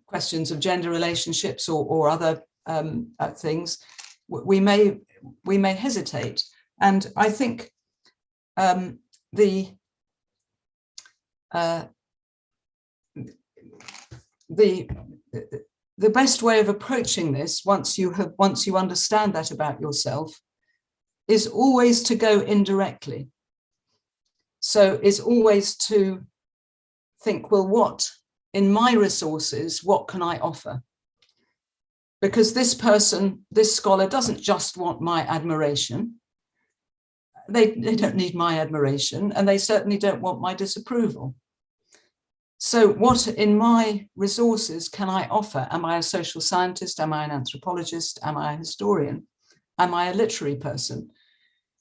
[SPEAKER 2] questions of gender relationships or other things. We may hesitate, and I think the best way of approaching this, once you understand that about yourself, is always to go indirectly. So is always to think, well, what in my resources, what can I offer? Because this person, this scholar, doesn't just want my admiration. They don't need my admiration, and they certainly don't want my disapproval. So what in my resources can I offer? Am I a social scientist? Am I an anthropologist? Am I a historian? Am I a literary person?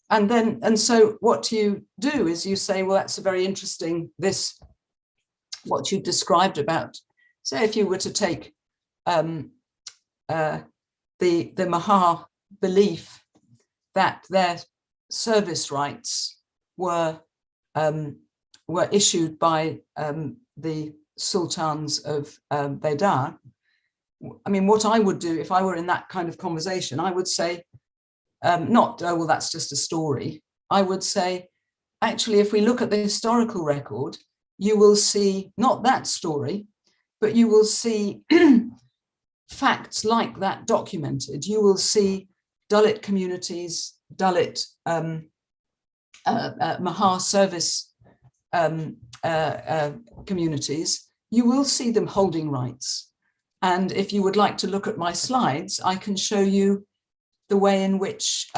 [SPEAKER 2] And so what you do is you say, well, that's a very interesting, what you described about, say, if you were to take the Maha belief that their service rights were issued by the sultans of Bedar. I mean, what I would do if I were in that kind of conversation, I would say, not, oh, well, that's just a story. I would say, actually, if we look at the historical record, you will see not that story, but you will see facts like that documented. You will see Dalit communities, Dalit Maha service communities. You will see them holding rights. And if you would like to look at my slides, I can show you the way in which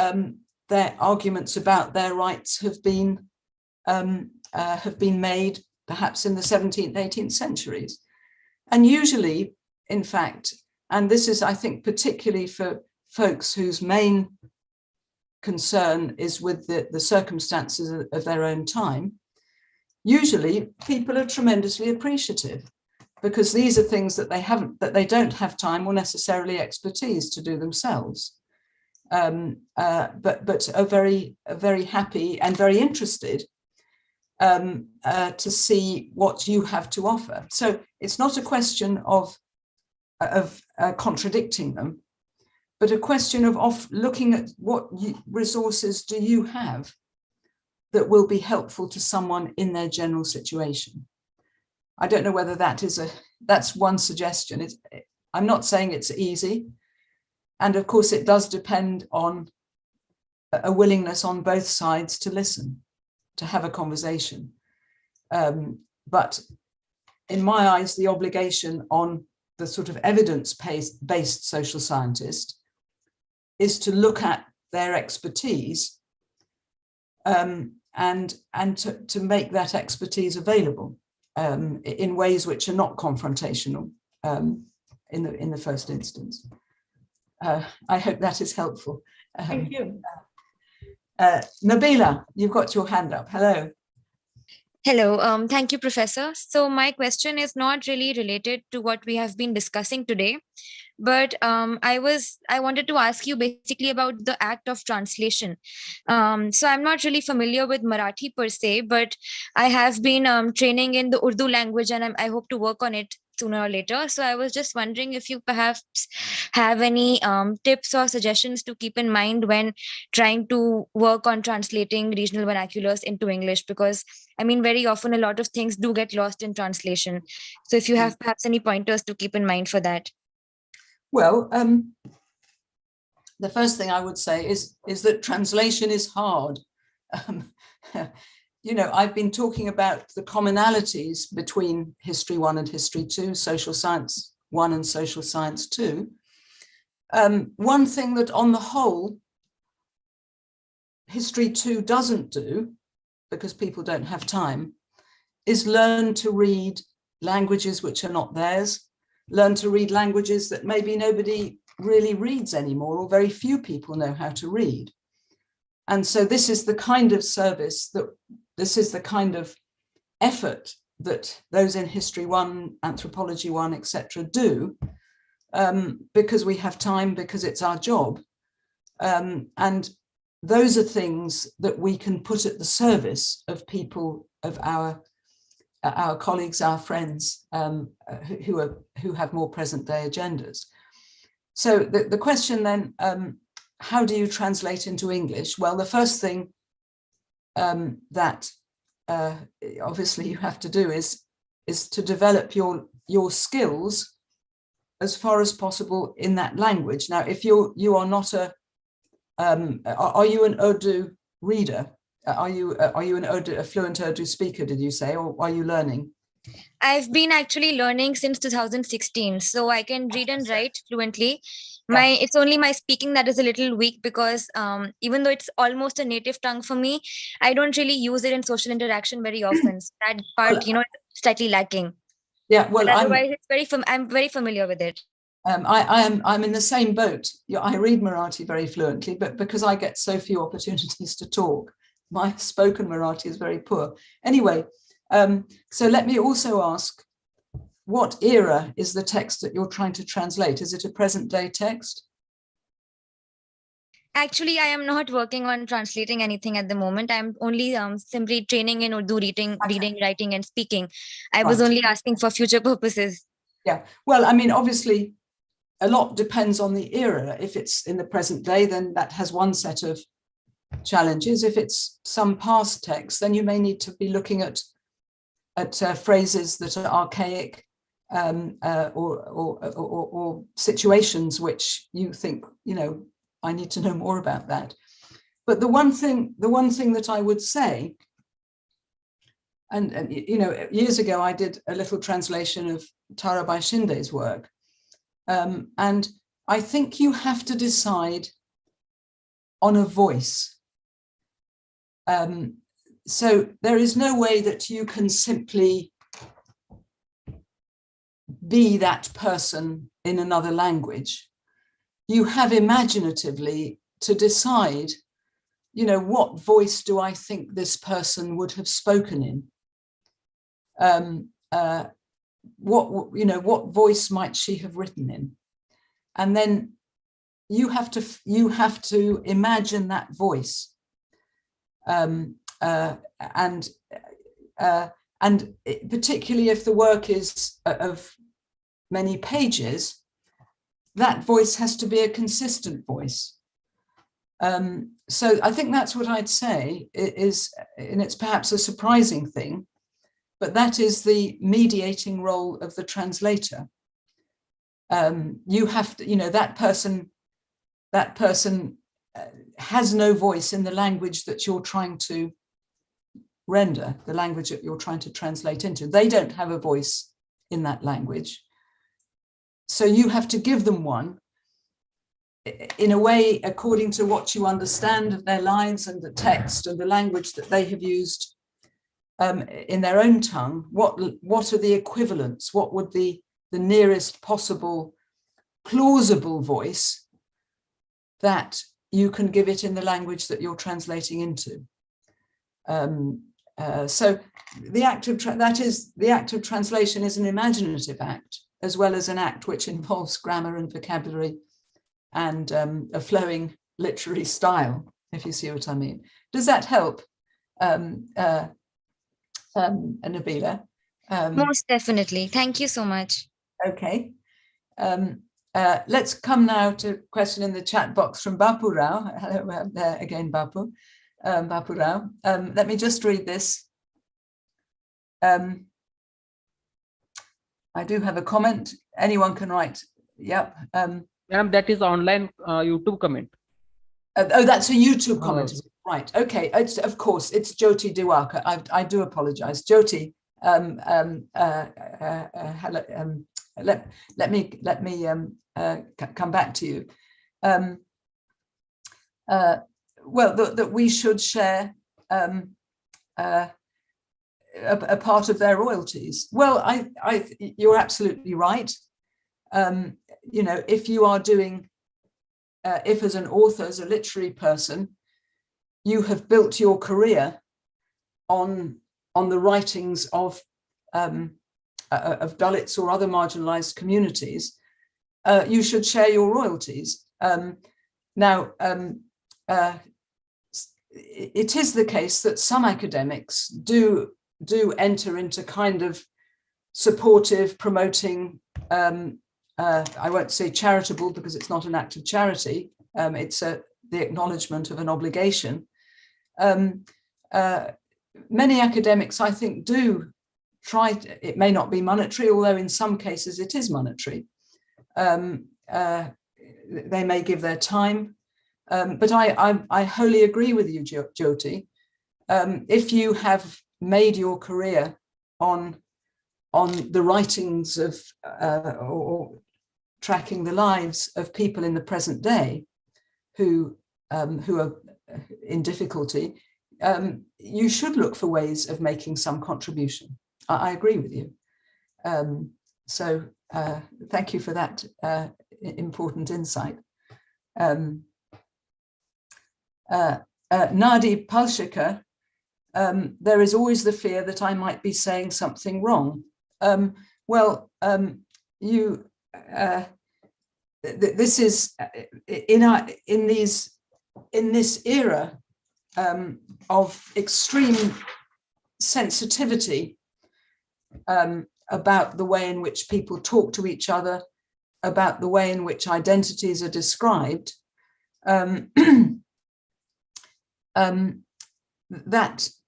[SPEAKER 2] their arguments about their rights have been made, perhaps in the 17th, 18th centuries. And usually, in fact, and this is, I think, particularly for folks whose main concern is with the circumstances of their own time, usually people are tremendously appreciative, because these are things that they don't have time or necessarily expertise to do themselves. But are very happy and very interested to see what you have to offer. So it's not a question of contradicting them, but a question of looking at what resources do you have that will be helpful to someone in their general situation. I don't know whether that's one suggestion. I'm not saying it's easy. And of course, it does depend on a willingness on both sides to listen, to have a conversation. But in my eyes, the obligation on the sort of evidence-based social scientist is to look at their expertise and to make that expertise available in ways which are not confrontational in the first instance. I hope that is helpful.
[SPEAKER 1] Thank you.
[SPEAKER 2] Nabila, you've got your hand up. Hello.
[SPEAKER 3] Hello, thank you, Professor. So my question is not really related to what we have been discussing today, but I wanted to ask you basically about the act of translation. So I'm not really familiar with Marathi per se, but I have been training in the Urdu language, and I hope to work on it sooner or later. So I was just wondering if you perhaps have any tips or suggestions to keep in mind when trying to work on translating regional vernaculars into English, because I mean, very often a lot of things do get lost in translation. So if you have perhaps any pointers to keep in mind for that.
[SPEAKER 2] Well, the first thing I would say is that translation is hard. You know, I've been talking about the commonalities between History 1 and History 2, Social Science 1 and Social Science 2. One thing that on the whole, History 2 doesn't do, because people don't have time, is learn to read languages which are not theirs, learn to read languages that maybe nobody really reads anymore, or very few people know how to read. And so this is the kind of service this is the kind of effort that those in History 1, Anthropology 1, etc. do, because we have time, because it's our job. And those are things that we can put at the service of people, of our colleagues, our friends, who have more present day agendas. So the question then, how do you translate into English? Well, the first thing that obviously you have to do is to develop your skills as far as possible in that language. Now, if you are not are you an Urdu reader? Are you a fluent Urdu speaker, did you say, or are you learning?
[SPEAKER 3] I've been actually learning since 2016, so I can read and write fluently. It's only my speaking that is a little weak, because even though it's almost a native tongue for me, I don't really use it in social interaction very often. So that part,
[SPEAKER 2] Well,
[SPEAKER 3] slightly lacking.
[SPEAKER 2] Yeah, well,
[SPEAKER 3] but otherwise I'm very familiar with it.
[SPEAKER 2] I'm in the same boat. I read Marathi very fluently, but because I get so few opportunities to talk, my spoken Marathi is very poor. Anyway, so let me also ask, what era is the text that you're trying to translate? Is it a present day text?
[SPEAKER 3] Actually, I am not working on translating anything at the moment. I'm only simply training in Urdu reading, writing, and speaking. I was only asking for future purposes.
[SPEAKER 2] Yeah, well, I mean, obviously, a lot depends on the era. If it's in the present day, then that has one set of challenges. If it's some past text, then you may need to be looking at phrases that are archaic, or situations which you think, I need to know more about that. But the one thing that I would say, and years ago I did a little translation of Tarabai Shinde's work, and I think you have to decide on a voice. So there is no way that you can simply be that person in another language. You have imaginatively to decide, what voice do I think this person would have spoken in? What voice might she have written in? And then you have to imagine that voice. And particularly if the work is of many pages, that voice has to be a consistent voice. So I think that's what I'd say is, and it's perhaps a surprising thing, but that is the mediating role of the translator. You have to, that person has no voice in the language that you're trying to render, the language that you're trying to translate into. They don't have a voice in that language. So you have to give them one, in a way, according to what you understand of their lives and the text and the language that they have used in their own tongue. What are the equivalents? What would be the nearest possible plausible voice that you can give it in the language that you're translating into? So the act of translation is an imaginative act, as well as an act which involves grammar and vocabulary and a flowing literary style, if you see what I mean. Does that help, Nabila?
[SPEAKER 3] Most definitely. Thank you so much.
[SPEAKER 2] Okay. Let's come now to a question in the chat box from Bapu Rao. Hello again, Bapu. Bapu Rao. Let me just read this. I do have a comment. Anyone can write. Yep.
[SPEAKER 4] Madam, that is online YouTube comment.
[SPEAKER 2] Oh, that's a YouTube comment. Right. Okay. Of course, it's Jyoti Diwakar. I do apologize. Jyoti, let me come back to you. Well, that we should share a part of their royalties. Well, you're absolutely right. If you are doing, if as an author, as a literary person, you have built your career on the writings of Dalits or other marginalized communities, you should share your royalties. Now, it is the case that some academics do enter into kind of supportive, promoting, I won't say charitable because it's not an act of charity, it's the acknowledgement of an obligation. Many academics, I think, do try, it may not be monetary, although in some cases it is monetary. They may give their time, but I wholly agree with you, Jyoti. If you have made your career on the writings of or tracking the lives of people in the present day who are in difficulty, you should look for ways of making some contribution. I agree with you. So thank you for that important insight. Nadi Palshika, there is always the fear that I might be saying something wrong. This is in this era of extreme sensitivity about the way in which people talk to each other, about the way in which identities are described.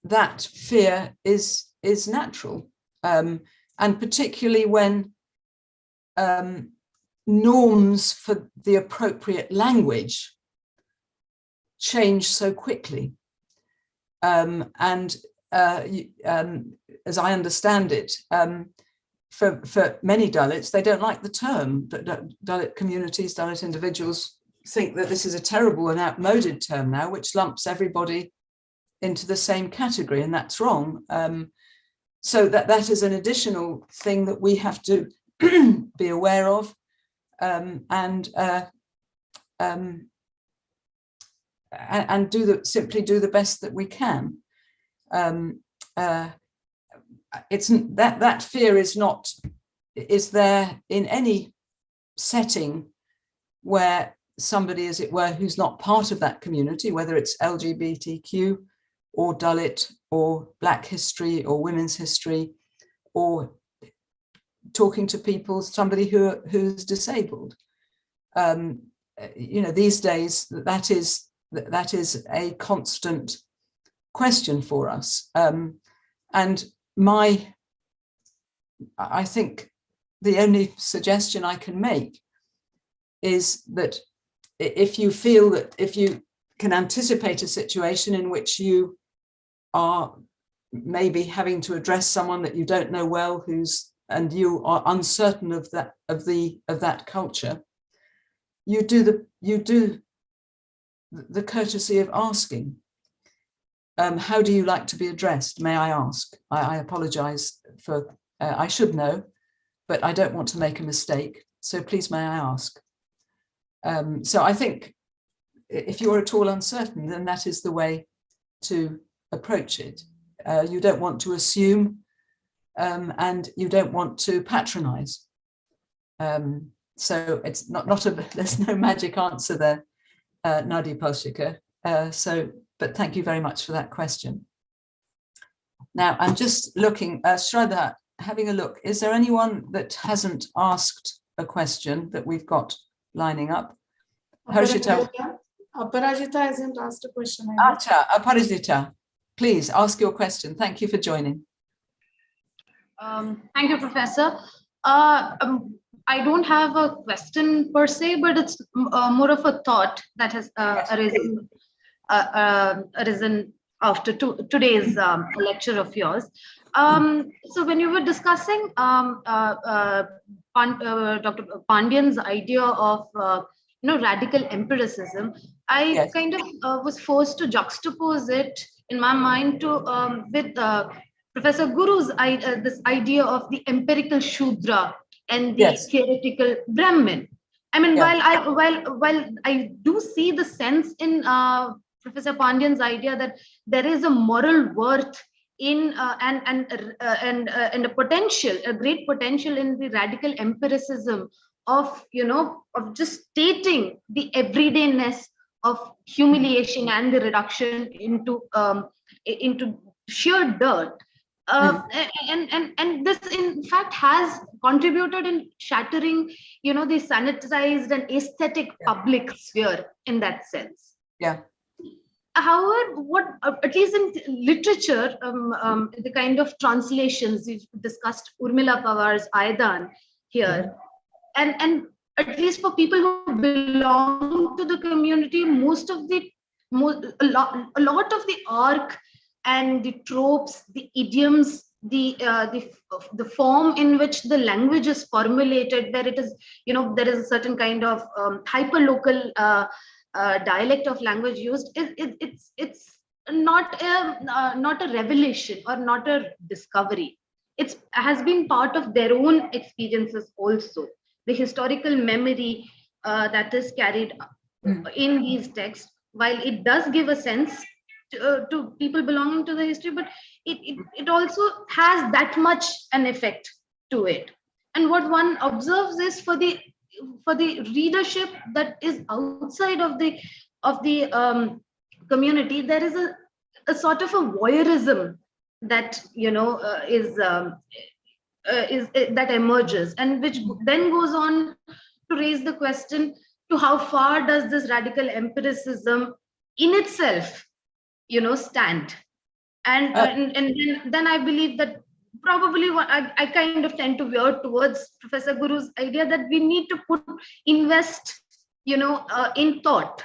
[SPEAKER 2] That fear is natural, and particularly when norms for the appropriate language change so quickly. As I understand it, for many Dalits, they don't like the term. Dalit communities, Dalit individuals think that this is a terrible and outmoded term now, which lumps everybody into the same category, and that's wrong. So that is an additional thing that we have to be aware of, and simply do the best that we can. It's that fear is there in any setting where somebody, as it were, who's not part of that community, whether it's LGBTQ or Dalit or Black history or women's history, or talking to people, somebody who's disabled. these days that is a constant question for us. And I think the only suggestion I can make is that if you feel that if you can anticipate a situation in which you are maybe having to address someone that you don't know well, and you are uncertain of that culture, you do the courtesy of asking, how do you like to be addressed? May I ask? I apologize for, I should know, but I don't want to make a mistake. So please, may I ask? So I think if you're at all uncertain, then that is the way to approach it. You don't want to assume, and you don't want to patronize. So it's there's no magic answer there, Nadia Polshika. But thank you very much for that question. Now I'm just looking, Shraddha, having a look. Is there anyone that hasn't asked a question that we've got lining up? Harshita.
[SPEAKER 1] Aparajita hasn't asked a question.
[SPEAKER 2] Acha, Aparajita, please ask your question. Thank you for joining.
[SPEAKER 5] Thank you, Professor. I don't have a question per se, but it's more of a thought that has arisen after today's lecture of yours. So when you were discussing Dr. Pandyan's idea of radical empiricism, I kind of was forced to juxtapose it in my mind to with Professor Guru's this idea of the empirical Shudra and the theoretical Brahmin. I mean, while I do see the sense in Professor Pandyan's idea that there is a moral worth in and a potential, a great potential in the radical empiricism of just stating the everydayness of humiliation and the reduction into sheer dirt. And this in fact has contributed in shattering the sanitized and aesthetic public sphere in that sense. However, what at least in literature, the kind of translations we've discussed, Urmila Pawar's Aidan here, and at least for people who belong to the community, a lot of the arc and the tropes, the idioms, the form in which the language is formulated, where it is, there is a certain kind of hyperlocal dialect of language used. It's not a revelation or not a discovery. It has been part of their own experiences also. The historical memory that is carried in these texts, while it does give a sense to people belonging to the history, but it also has that much an effect to it. And what one observes is for the readership that is outside of the community, there is a sort of a voyeurism that that emerges, and which then goes on to raise the question to how far does this radical empiricism in itself stand. And then I believe that probably what I kind of tend to veer towards Professor Guru's idea that we need to invest in thought,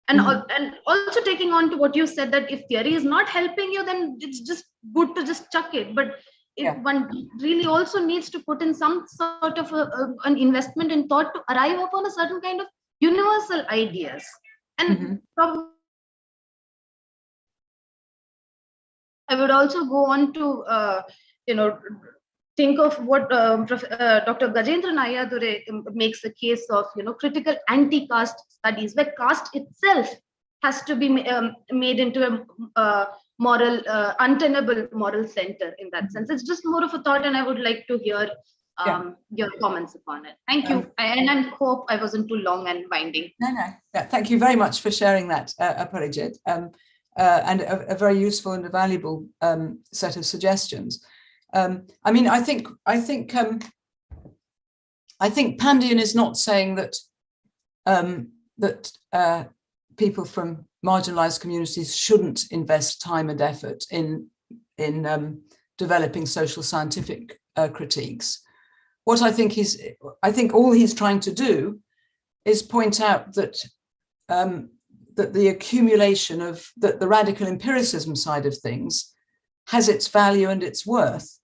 [SPEAKER 5] and also taking on to what you said, that if theory is not helping you, then it's just good to just chuck it. But one really also needs to put in some sort of an investment in thought to arrive upon a certain kind of universal ideas. And probably I would also go on to think of what Dr. Gajendra Nayadure makes a case of, critical anti-caste studies, where caste itself has to be made into a moral, untenable moral center in that sense. It's just more of a thought, and I would like to hear your comments upon it. Thank you. And I hope I wasn't too long and winding.
[SPEAKER 2] No. Thank you very much for sharing that, Aparajit, and a very useful and a valuable set of suggestions. I mean, I think Pandyan is not saying that that people from marginalized communities shouldn't invest time and effort in developing social scientific critiques. What I think all he's trying to do is point out that that the accumulation of the radical empiricism side of things has its value and its worth.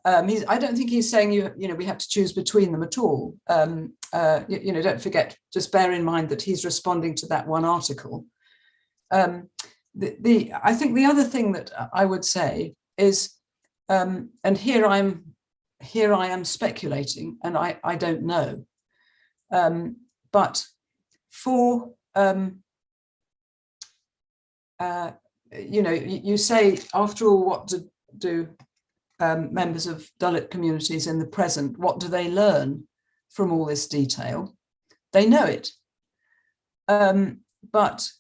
[SPEAKER 2] I don't think he's saying we have to choose between them at all. Don't forget, just bear in mind that he's responding to that one article. I think the other thing that I would say is, and here I am speculating, and I don't know, but for you say, after all, what do members of Dalit communities in the present, what do they learn from all this detail? They know it, but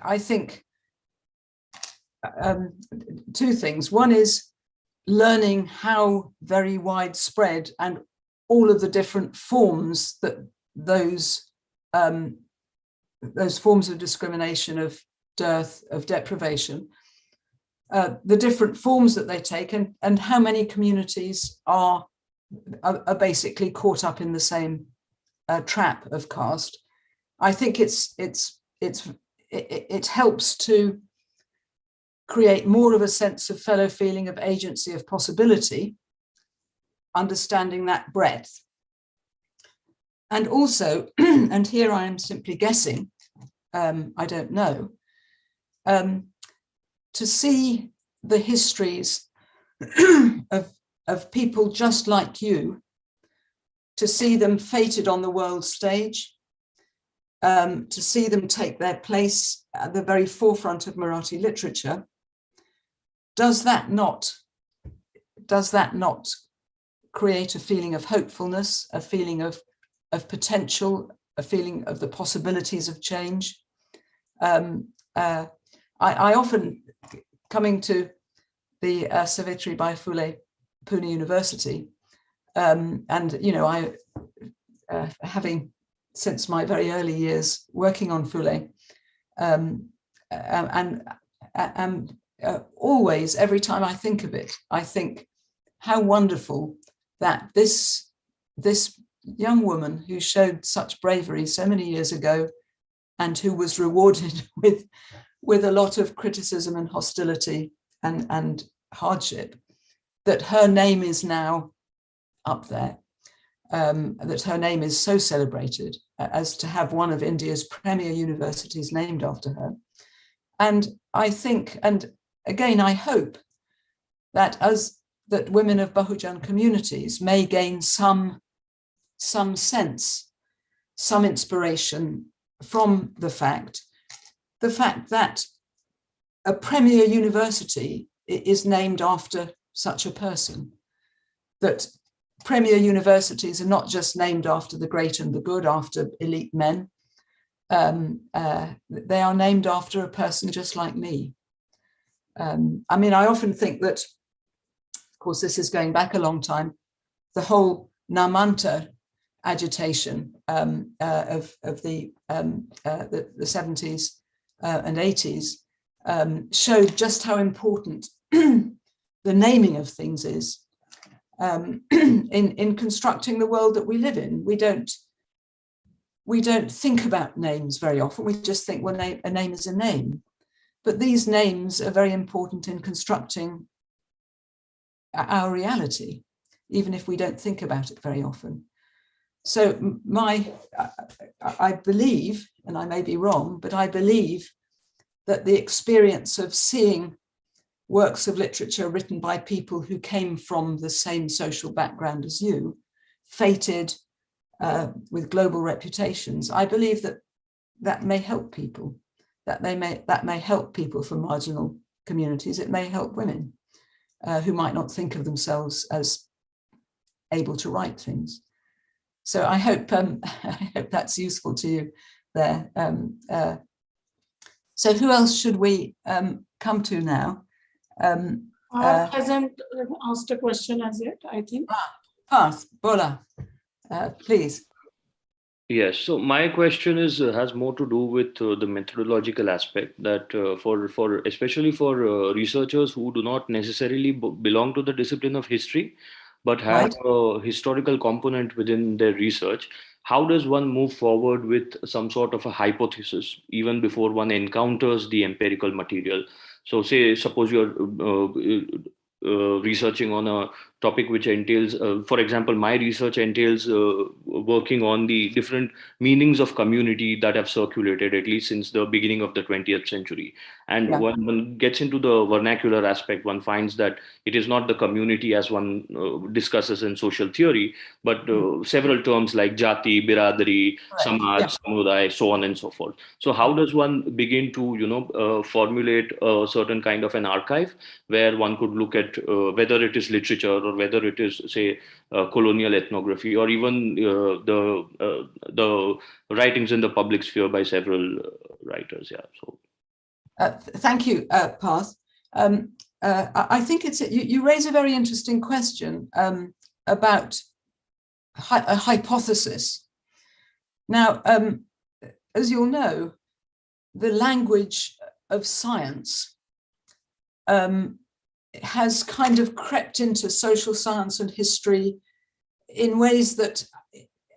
[SPEAKER 2] I think two things. One is learning how very widespread and all of the different forms that those forms of discrimination, of dearth, of deprivation, the different forms that they take, and how many communities are basically caught up in the same trap of caste. I think it helps to create more of a sense of fellow feeling, of agency, of possibility, understanding that breadth. And also, and here I am simply guessing, I don't know, to see the histories of people just like you, to see them fated on the world stage, to see them take their place at the very forefront of Marathi literature, does that not create a feeling of hopefulness, a feeling of potential, a feeling of the possibilities of change? I often, coming to the Savitribai Phule Pune University, and I having since my very early years working on Phule, and always, every time I think of it, I think how wonderful that this young woman who showed such bravery so many years ago, and who was rewarded with a lot of criticism and hostility and hardship, that her name is now up there, that her name is so celebrated as to have one of India's premier universities named after her. And I think, and again, I hope that that women of Bahujan communities may gain some sense, some inspiration from the fact that a premier university is named after such a person, that premier universities are not just named after the great and the good, after elite men. They are named after a person just like me. I mean, I often think that, of course, this is going back a long time, the whole Namanta agitation of the 70s and 80s showed just how important the naming of things is in constructing the world that we live in. We don't think about names very often. We just think, well, a name is a name. But these names are very important in constructing our reality, even if we don't think about it very often. So I believe, and I may be wrong, but I believe that the experience of seeing works of literature written by people who came from the same social background as you, fated with global reputations, I believe that may help people, that may help people from marginal communities. It may help women who might not think of themselves as able to write things. So I hope that's useful to you there. So who else should we come to now?
[SPEAKER 1] Hasn't asked a question as yet, I think.
[SPEAKER 2] Parth, Bola, please.
[SPEAKER 6] Yes, so my question is has more to do with the methodological aspect that for especially for researchers who do not necessarily belong to the discipline of history, but have
[SPEAKER 2] Right.
[SPEAKER 6] a historical component within their research. How does one move forward with some sort of a hypothesis even before one encounters the empirical material? So, say, suppose you're researching on a topic which entails, for example, my research entails working on the different meanings of community that have circulated at least since the beginning of the 20th century. And
[SPEAKER 2] Yeah.
[SPEAKER 6] when one gets into the vernacular aspect, one finds that it is not the community as one discusses in social theory, but several terms like jati, biradari,
[SPEAKER 2] Correct. Yeah.
[SPEAKER 6] samaj, samuday, so on and so forth. So how does one begin to, formulate a certain kind of an archive where one could look at whether it is literature or whether it is, say, colonial ethnography, or even the writings in the public sphere by several writers. Yeah. So.
[SPEAKER 2] Thank you, Parth. I think you raise a very interesting question about a hypothesis. Now, as you'll know, the language of science has kind of crept into social science and history in ways that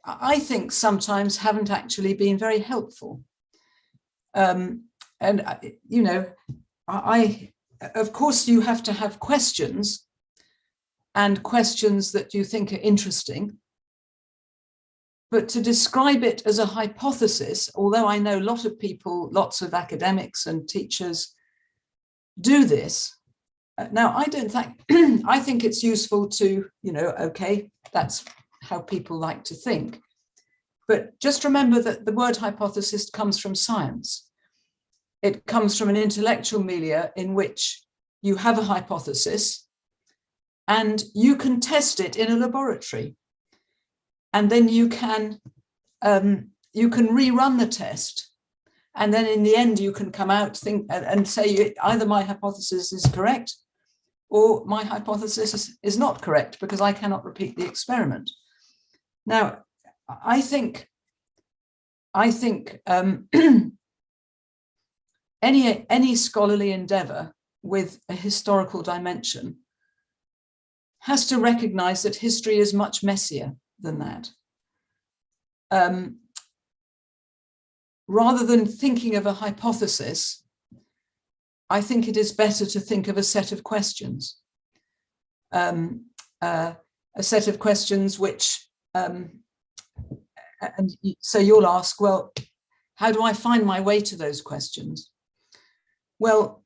[SPEAKER 2] I think sometimes haven't actually been very helpful. And, of course, you have to have questions, and questions that you think are interesting. But to describe it as a hypothesis, although I know a lot of people, lots of academics and teachers do this, now I don't think, I think it's useful to, okay, that's how people like to think. But just remember that the word hypothesis comes from science. It comes from an intellectual milieu in which you have a hypothesis and you can test it in a laboratory. And then you can rerun the test. And then in the end, you can come out and say either my hypothesis is correct or my hypothesis is not correct because I cannot repeat the experiment. Now, I think any scholarly endeavor with a historical dimension has to recognize that history is much messier than that. Rather than thinking of a hypothesis, I think it is better to think of a set of questions. A set of questions which, and so you'll ask, well, how do I find my way to those questions? Well,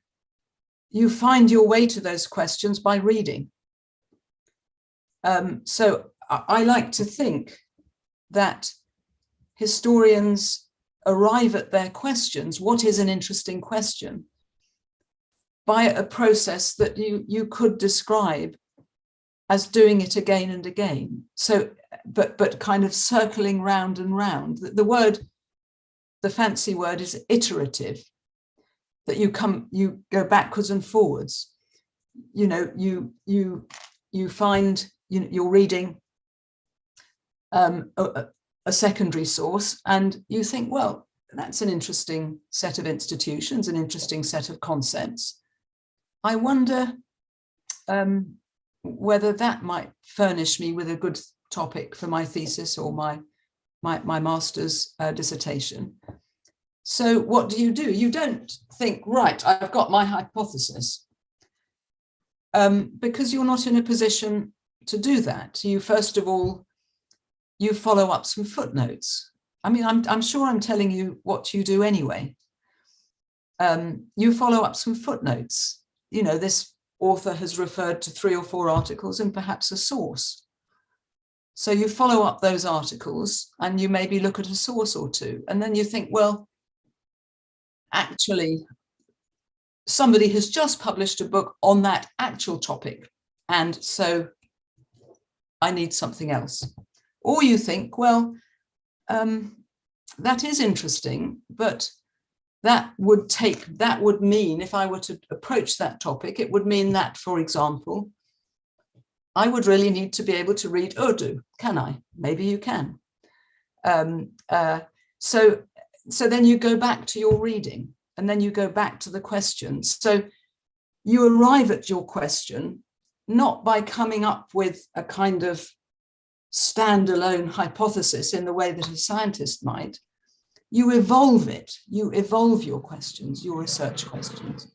[SPEAKER 2] you find your way to those questions by reading. So I like to think that historians arrive at their questions, what is an interesting question, by a process that you could describe as doing it again and again. So, but kind of circling round and round. The fancy word is iterative, that you go backwards and forwards. You find, you're reading a secondary source and you think, well, that's an interesting set of institutions, an interesting set of concepts. I wonder whether that might furnish me with a good topic for my thesis or my master's dissertation. So what do? You don't think, right, I've got my hypothesis, because you're not in a position to do that. You, first of all, you follow up some footnotes. I mean, I'm sure I'm telling you what you do anyway. You follow up some footnotes. This author has referred to 3 or 4 articles and perhaps a source. So you follow up those articles and you maybe look at a source or 2. And then you think, well, actually, somebody has just published a book on that actual topic. And so I need something else. Or you think, well, that is interesting, but that would mean, if I were to approach that topic, it would mean that, for example, I would really need to be able to read Urdu. Can I? Maybe you can. So then you go back to your reading, and then you go back to the questions. So you arrive at your question not by coming up with a kind of standalone hypothesis in the way that a scientist might. You evolve it. You evolve your questions, your research questions.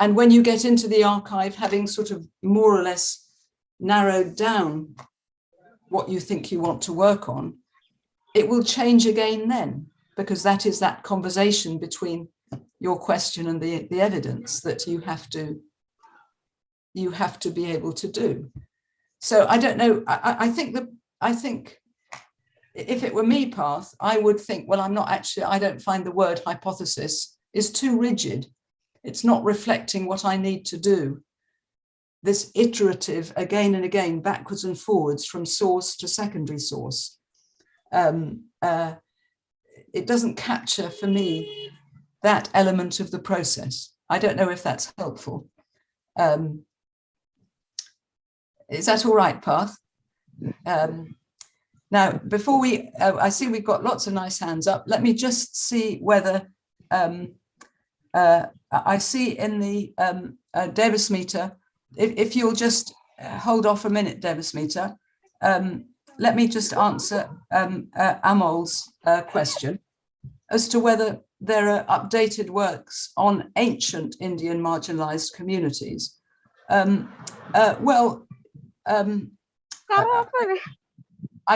[SPEAKER 2] And when you get into the archive, having sort of more or less narrowed down what you think you want to work on, it will change again then, because that is that conversation between your question and the evidence that you have to be able to do. So I don't know. I think if it were me, Parth, I would think, well, I don't find the word hypothesis is too rigid. It's not reflecting what I need to do. This iterative again and again, backwards and forwards from source to secondary source. It doesn't capture for me that element of the process. I don't know if that's helpful. Is that all right, Parth? Now, before I see we've got lots of nice hands up. Let me just see whether I see in the Devasmita, if you'll just hold off a minute, Devasmita, let me just answer Amol's question as to whether there are updated works on ancient Indian marginalized communities. I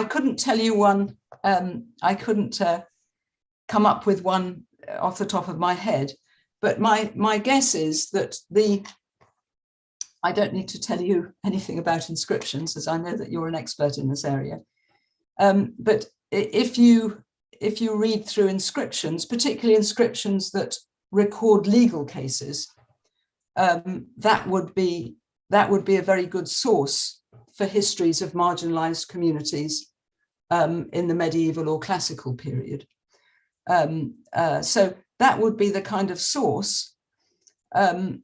[SPEAKER 2] couldn't tell you one. I couldn't come up with one off the top of my head, but my guess is that I don't need to tell you anything about inscriptions, as I know that you're an expert in this area. But if you read through inscriptions, particularly inscriptions that record legal cases, that would be a very good source for histories of marginalized communities in the medieval or classical period. So that would be the kind of source. And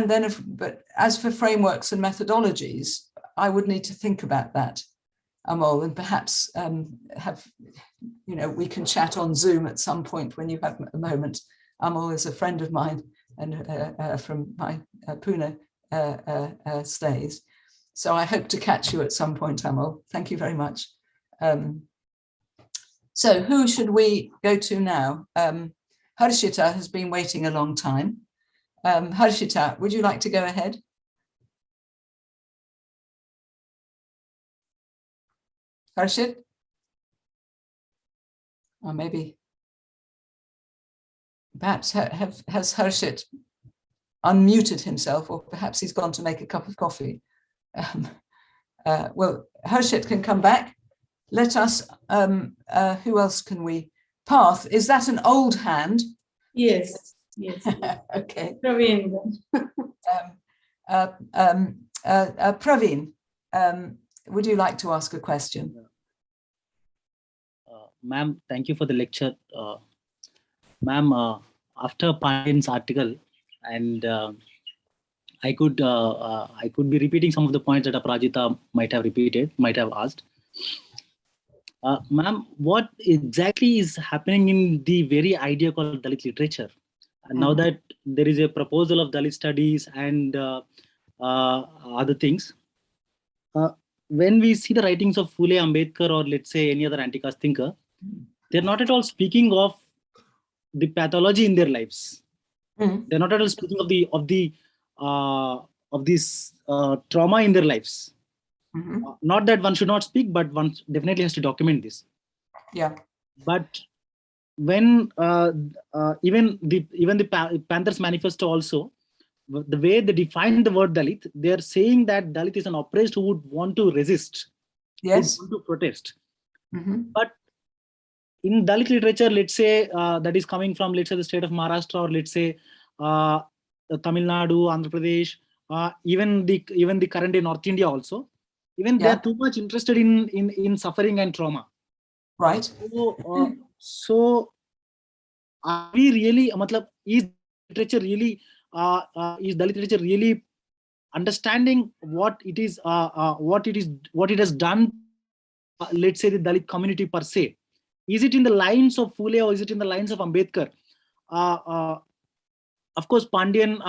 [SPEAKER 2] then, but as for frameworks and methodologies, I would need to think about that, Amol, and perhaps we can chat on Zoom at some point when you have a moment. Amol is a friend of mine and from my Pune stays. So I hope to catch you at some point, Amol. Thank you very much. So who should we go to now? Harshita has been waiting a long time. Harshita, would you like to go ahead? Harshit? Or maybe, perhaps has Harshit unmuted himself, or perhaps he's gone to make a cup of coffee. Well, Harshit can come back. Let us, who else can we? Parth, is that an old hand?
[SPEAKER 1] Yes, yes.
[SPEAKER 2] Okay.
[SPEAKER 1] Praveen.
[SPEAKER 2] Praveen, would you like to ask a question?
[SPEAKER 7] Ma'am, thank you for the lecture. Ma'am, after Pandyan's article, and I could be repeating some of the points that Aparajita might have asked. Ma'am, what exactly is happening in the very idea called Dalit literature? And now that there is a proposal of Dalit studies and other things, when we see the writings of Phule, Ambedkar, or let's say any other anti-caste thinker, they're not at all speaking of the pathology in their lives. They're not at all speaking of this trauma in their lives. Not that one should not speak, but one definitely has to document this.
[SPEAKER 2] Yeah.
[SPEAKER 7] But when even the Panthers Manifesto also, the way they define the word Dalit, they are saying that Dalit is an oppressed who would want to resist,
[SPEAKER 2] yes,
[SPEAKER 7] who would want to protest. But in Dalit literature, let's say that is coming from, let's say, the state of Maharashtra, or let's say Tamil Nadu, Andhra Pradesh, even the current day North India also, even they are too much interested in suffering and trauma.
[SPEAKER 2] Right.
[SPEAKER 7] So are we really, is literature really, is Dalit literature really understanding what it is, what it has done, let's say, the Dalit community per se? is it in the lines of Phule or is it in the lines of Ambedkar? Of course, Pandian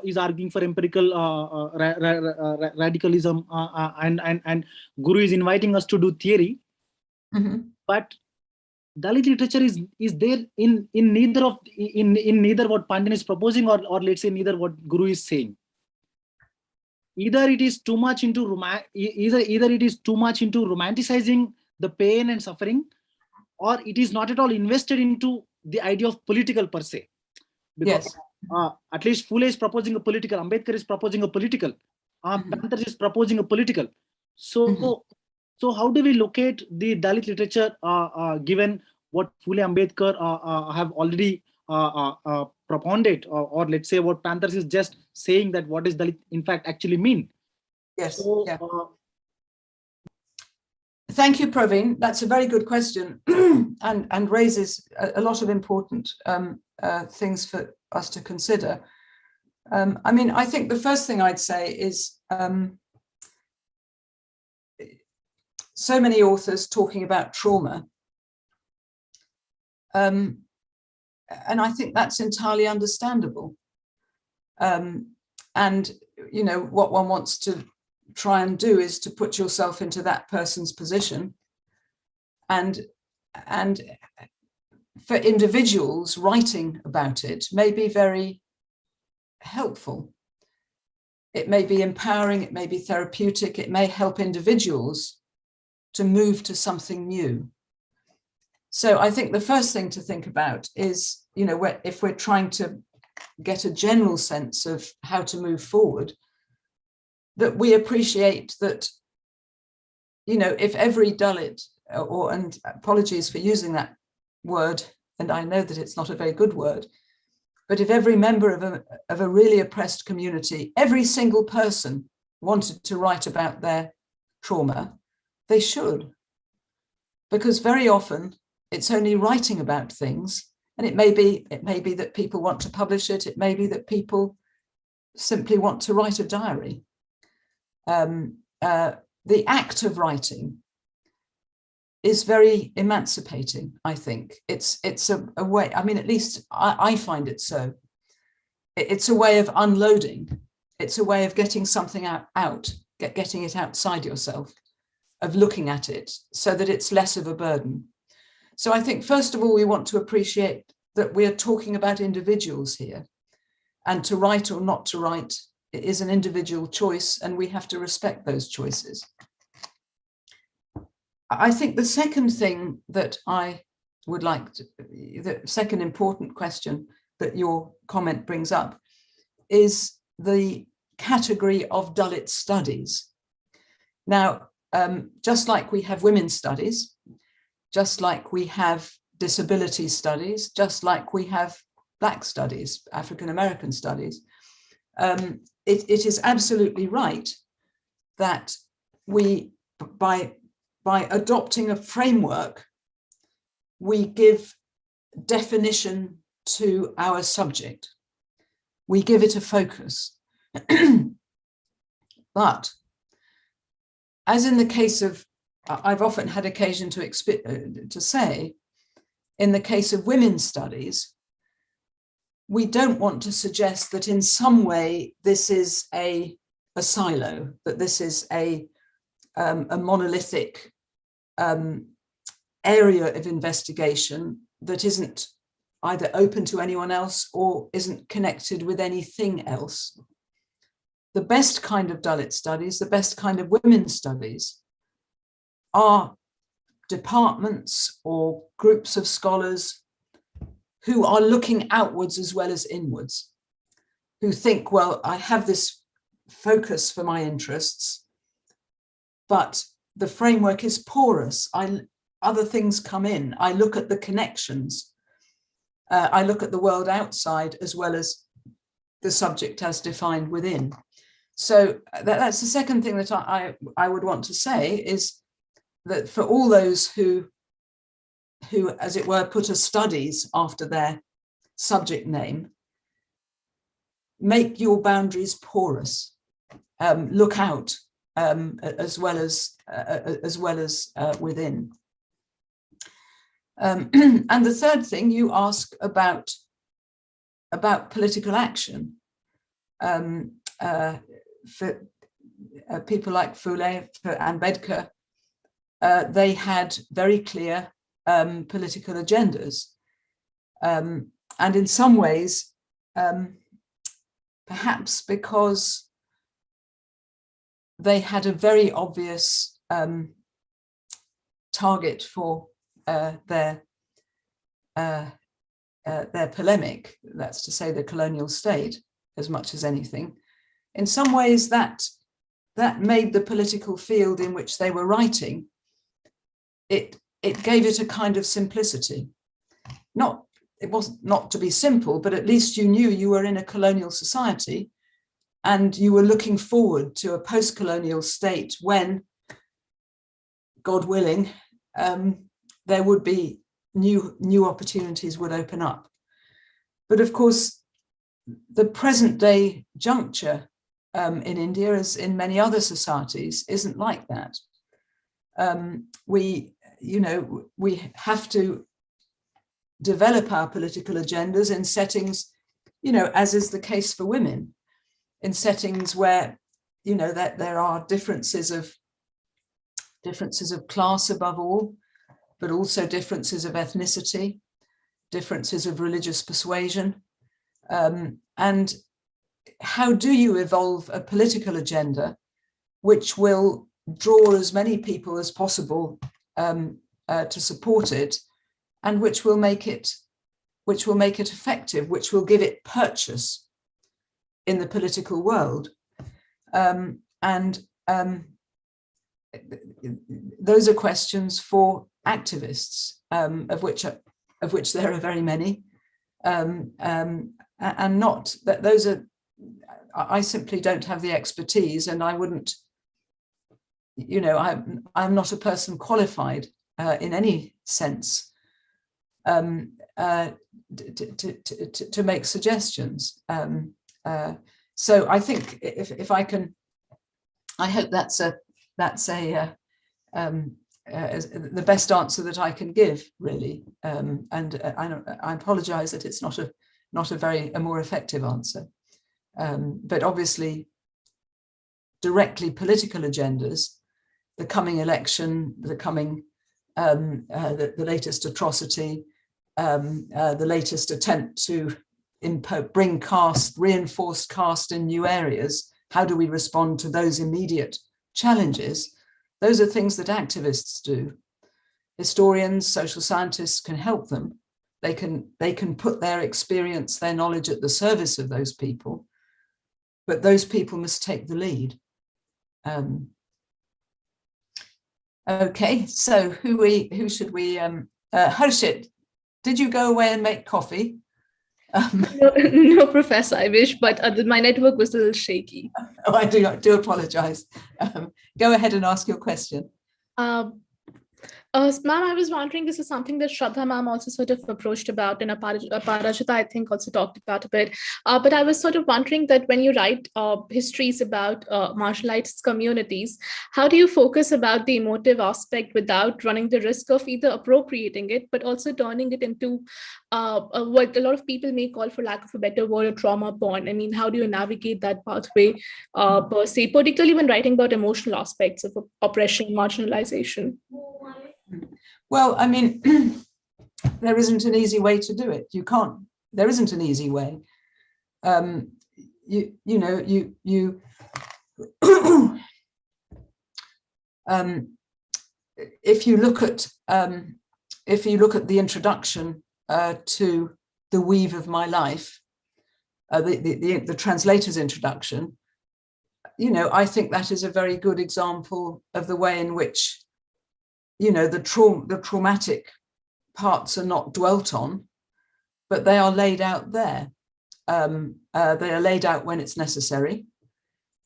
[SPEAKER 7] is arguing for empirical radicalism, and Guru is inviting us to do theory. But Dalit literature is there in neither of neither what Pandian is proposing or let's say neither what Guru is saying. Either it is too much into either it is too much into romanticizing the pain and suffering, or it is not at all invested into the idea of political per se. Because at least Phule is proposing a political, Ambedkar is proposing a political, Panthers is proposing a political. So, so how do we locate the Dalit literature given what Phule, Ambedkar have already propounded, or let's say what Panthers is just saying that what does Dalit in fact actually mean?
[SPEAKER 2] Yes.
[SPEAKER 7] So,
[SPEAKER 2] Thank you, Praveen. That's a very good question and raises a lot of important things for us to consider. I mean, I think the first thing I'd say is so many authors talking about trauma. And I think that's entirely understandable. And, you know, what one wants to try and do is to put yourself into that person's position. And for individuals, writing about it may be very helpful. It may be empowering, it may be therapeutic, it may help individuals to move to something new. So I think the first thing to think about is, you know, if we're trying to get a general sense of how to move forward, that we appreciate that, you know, if every Dalit, and apologies for using that word, and I know that it's not a very good word, but if every member of a really oppressed community, every single person wanted to write about their trauma, they should. Because very often it's only writing about things, and it may be that people want to publish it, it may be that people simply want to write a diary. The act of writing is very emancipating, I think. It's a way, I mean, at least I find it so. It's a way of unloading. It's a way of getting something out, getting it outside yourself, of looking at it so that it's less of a burden. So I think, first of all, we want to appreciate that we're talking about individuals here, and to write or not to write is an individual choice, and we have to respect those choices. I think the second thing that I would like to, the second important question that your comment brings up is the category of Dalit studies. Now, just like we have women's studies, just like we have disability studies, just like we have Black studies, African American studies, it is absolutely right that we, by adopting a framework, we give definition to our subject. We give it a focus. But as in the case of, I've often had occasion to say, in the case of women's studies, we don't want to suggest that in some way this is a silo, that this is a monolithic area of investigation that isn't either open to anyone else or isn't connected with anything else. The best kind of Dalit studies, the best kind of women's studies are departments or groups of scholars who are looking outwards as well as inwards, who think, well, I have this focus for my interests, but the framework is porous. Other things come in. I look at the connections. I look at the world outside as well as the subject as defined within. So that's the second thing that I would want to say, is that for all those who, as it were, put a studies after their subject name, make your boundaries porous. Look out as well as within. And the third thing you ask about political action. For people like Foulet and Bedker, they had very clear political agendas. And in some ways, perhaps because they had a very obvious target for their polemic, that's to say the colonial state, as much as anything. In some ways, that made the political field in which they were writing, it gave it a kind of simplicity. It was not to be simple, but at least you knew you were in a colonial society and you were looking forward to a post-colonial state when, God willing, there would be new opportunities would open up. But of course, the present day juncture in India, as in many other societies, isn't like that. We have to develop our political agendas in settings, as is the case for women, in settings where, that there are differences of class above all, but also differences of ethnicity, differences of religious persuasion. And how do you evolve a political agenda which will draw as many people as possible to support it, and which will make it effective, which will give it purchase in the political world? Those are questions for activists, of which there are very many, and not that those are. I simply don't have the expertise, and I wouldn't. I'm not a person qualified in any sense to make suggestions. So I think if I can, I hope that's the best answer that I can give, really. And I apologise that it's not a more effective answer. But obviously, directly political agendas, the coming election, the coming the latest atrocity, the latest attempt to bring reinforced caste in new areas. How do we respond to those immediate challenges? Those are things that activists do. Historians, social scientists can help them. They can put their experience, their knowledge at the service of those people, but those people must take the lead. Okay, so who should we? Harshit, did you go away and make coffee?
[SPEAKER 8] No, Professor, I wish, but my network was a little shaky.
[SPEAKER 2] Oh, I do apologize. Go ahead and ask your question.
[SPEAKER 8] Ma'am, I was wondering, this is something that Shraddha ma'am also sort of approached about, and Parajita, I think, also talked about a bit. But I was sort of wondering that when you write histories about marginalized communities, how do you focus about the emotive aspect without running the risk of either appropriating it, but also turning it into what a lot of people may call, for lack of a better word, a trauma porn? I mean, how do you navigate that pathway per se, particularly when writing about emotional aspects of oppression, marginalization?
[SPEAKER 2] Well, I mean, there isn't an easy way to do it. There isn't an easy way. If you look at the introduction to The Weave of My Life, the translator's introduction, I think that is a very good example of the way in which the traumatic parts are not dwelt on, but they are laid out there. They are laid out when it's necessary,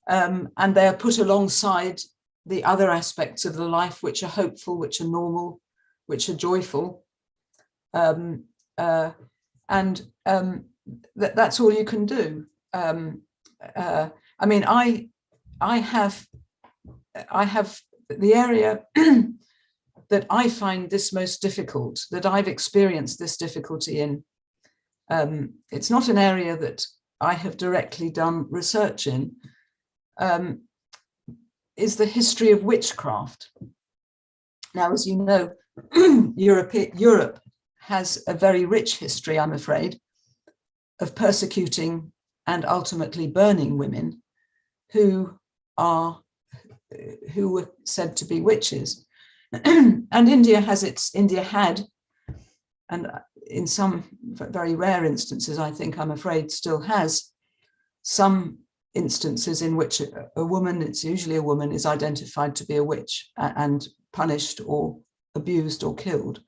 [SPEAKER 2] and they are put alongside the other aspects of the life, which are hopeful, which are normal, which are joyful, and that's all you can do. I mean, I have the area. that I find this most difficult, that I've experienced this difficulty in. It's not an area that I have directly done research in, is the history of witchcraft. Now, as you know, Europe has a very rich history, I'm afraid, of persecuting and ultimately burning women who were said to be witches. And India had, and in some very rare instances, I think, I'm afraid, still has some instances in which a woman, it's usually a woman, is identified to be a witch and punished or abused or killed.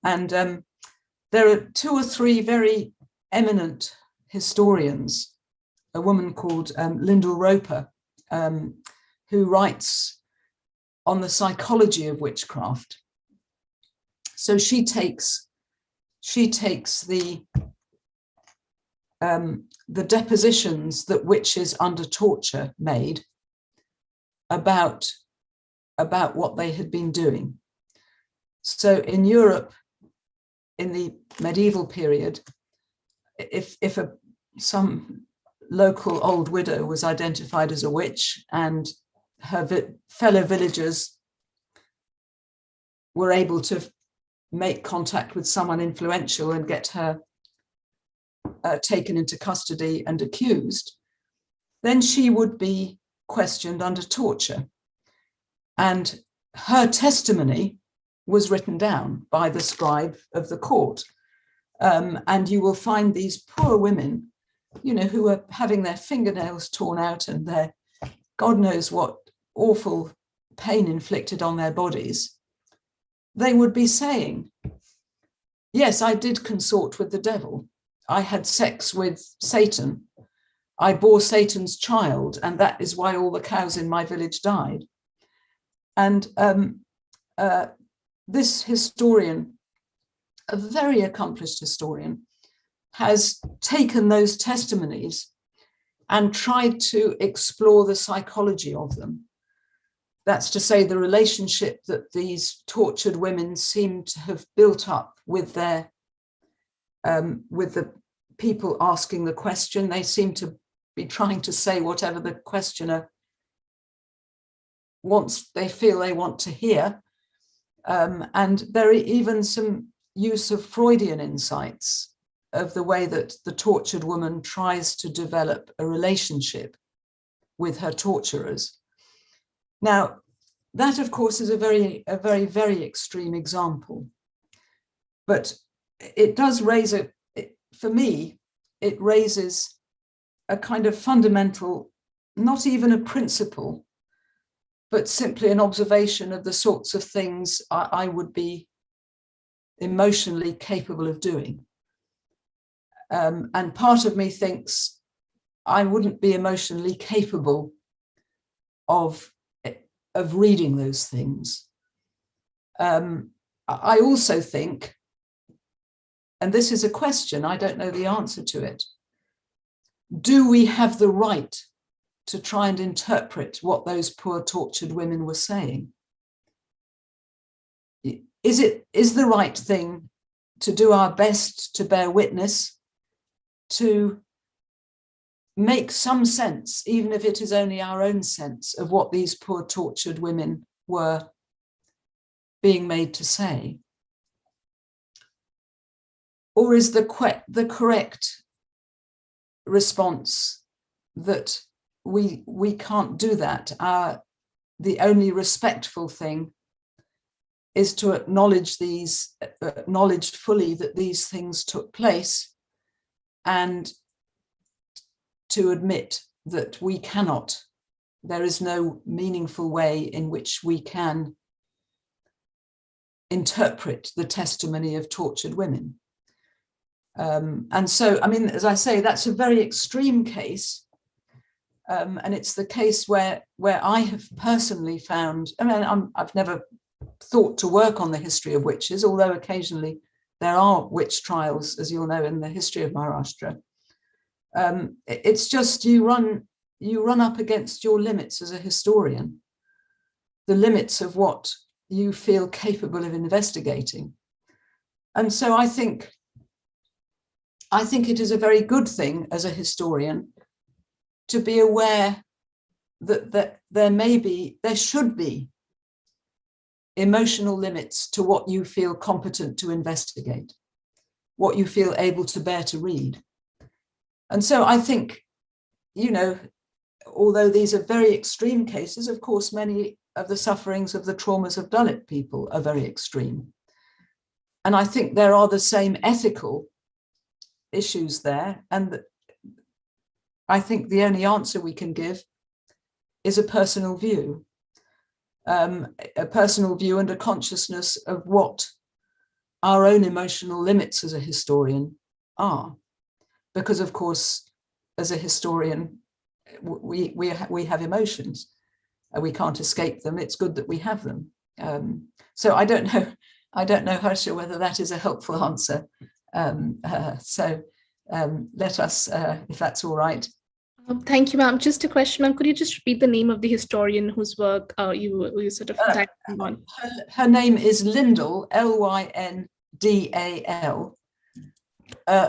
[SPEAKER 2] And there are 2 or 3 very eminent historians, a woman called Lyndall Roper, who writes on the psychology of witchcraft. So she takes the depositions that witches under torture made about what they had been doing. So in Europe, in the medieval period, if some local old widow was identified as a witch and her fellow villagers were able to make contact with someone influential and get her taken into custody and accused, then she would be questioned under torture. And her testimony was written down by the scribe of the court. And you will find these poor women, you know, who are having their fingernails torn out and their God knows what awful pain inflicted on their bodies. They would be saying, yes, I did consort with the devil. I had sex with Satan. I bore Satan's child, and that is why all the cows in my village died. And this historian, a very accomplished historian, has taken those testimonies and tried to explore the psychology of them. That's to say, the relationship that these tortured women seem to have built up with their with the people asking the question. They seem to be trying to say whatever the questioner wants, they feel they want to hear. And there are even some use of Freudian insights of the way that the tortured woman tries to develop a relationship with her torturers. Now, that, of course, is a very, very extreme example. But it does raise for me, it raises a kind of fundamental, not even a principle, but simply an observation of the sorts of things I would be emotionally capable of doing. And part of me thinks I wouldn't be emotionally capable of reading those things. I also think, and this is a question, I don't know the answer to it, do we have the right to try and interpret what those poor tortured women were saying? Is the right thing to do our best to bear witness, to make some sense, even if it is only our own sense, of what these poor tortured women were being made to say? Or is the correct response that we can't do that? The only respectful thing is to acknowledge fully that these things took place, and to admit that we cannot, there is no meaningful way in which we can interpret the testimony of tortured women. And so, I mean, as I say, that's a very extreme case. And it's the case where I have personally found, I mean, I've never thought to work on the history of witches, although occasionally there are witch trials, as you'll know, in the history of Maharashtra. It's just you run up against your limits as a historian, the limits of what you feel capable of investigating. And so I think it is a very good thing as a historian to be aware that there should be emotional limits to what you feel competent to investigate, what you feel able to bear to read. And so I think, you know, although these are very extreme cases, of course, many of the sufferings of the traumas of Dalit people are very extreme. And I think there are the same ethical issues there. And I think the only answer we can give is a personal view and a consciousness of what our own emotional limits as a historian are. Because of course, as a historian, we have emotions. We can't escape them. It's good that we have them. So I don't know, Harsha, whether that is a helpful answer. Let us, if that's all right.
[SPEAKER 8] Thank you, ma'am. Just a question, ma'am. Could you just repeat the name of the historian whose work you sort of on?
[SPEAKER 2] Her name is Lyndall, Lyndal,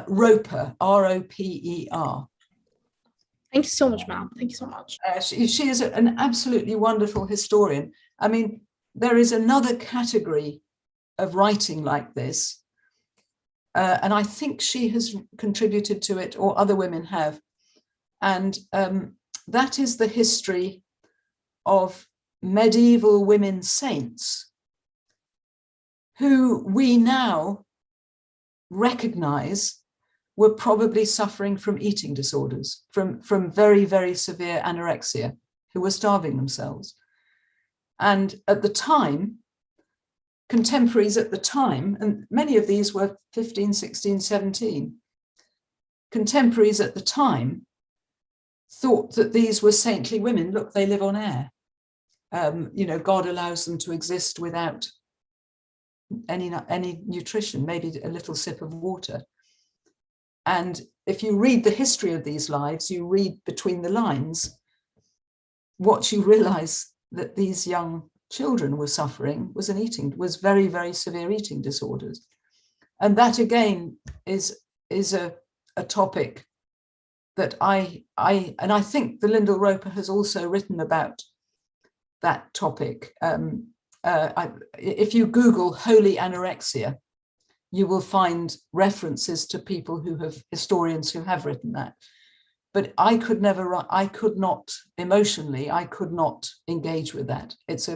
[SPEAKER 2] Roper, Roper.
[SPEAKER 8] Thank you so much, ma'am. Thank you so much.
[SPEAKER 2] She is an absolutely wonderful historian. I mean, there is another category of writing like this, and I think she has contributed to it, or other women have. And that is the history of medieval women saints who we now recognize were probably suffering from eating disorders, from very, very severe anorexia, who were starving themselves. And at the time, contemporaries at the time, and many of these were 15, 16, 17, contemporaries at the time thought that these were saintly women. Look, they live on air. You know, God allows them to exist without any nutrition, maybe a little sip of water. And if you read the history of these lives, you read between the lines, what you realize that these young children were suffering was very, very severe eating disorders. And that again is a topic that I think the Lyndall Roper has also written about that topic. If you Google holy anorexia, you will find references to people historians who have written that. But I could not emotionally, I could not engage with that. It's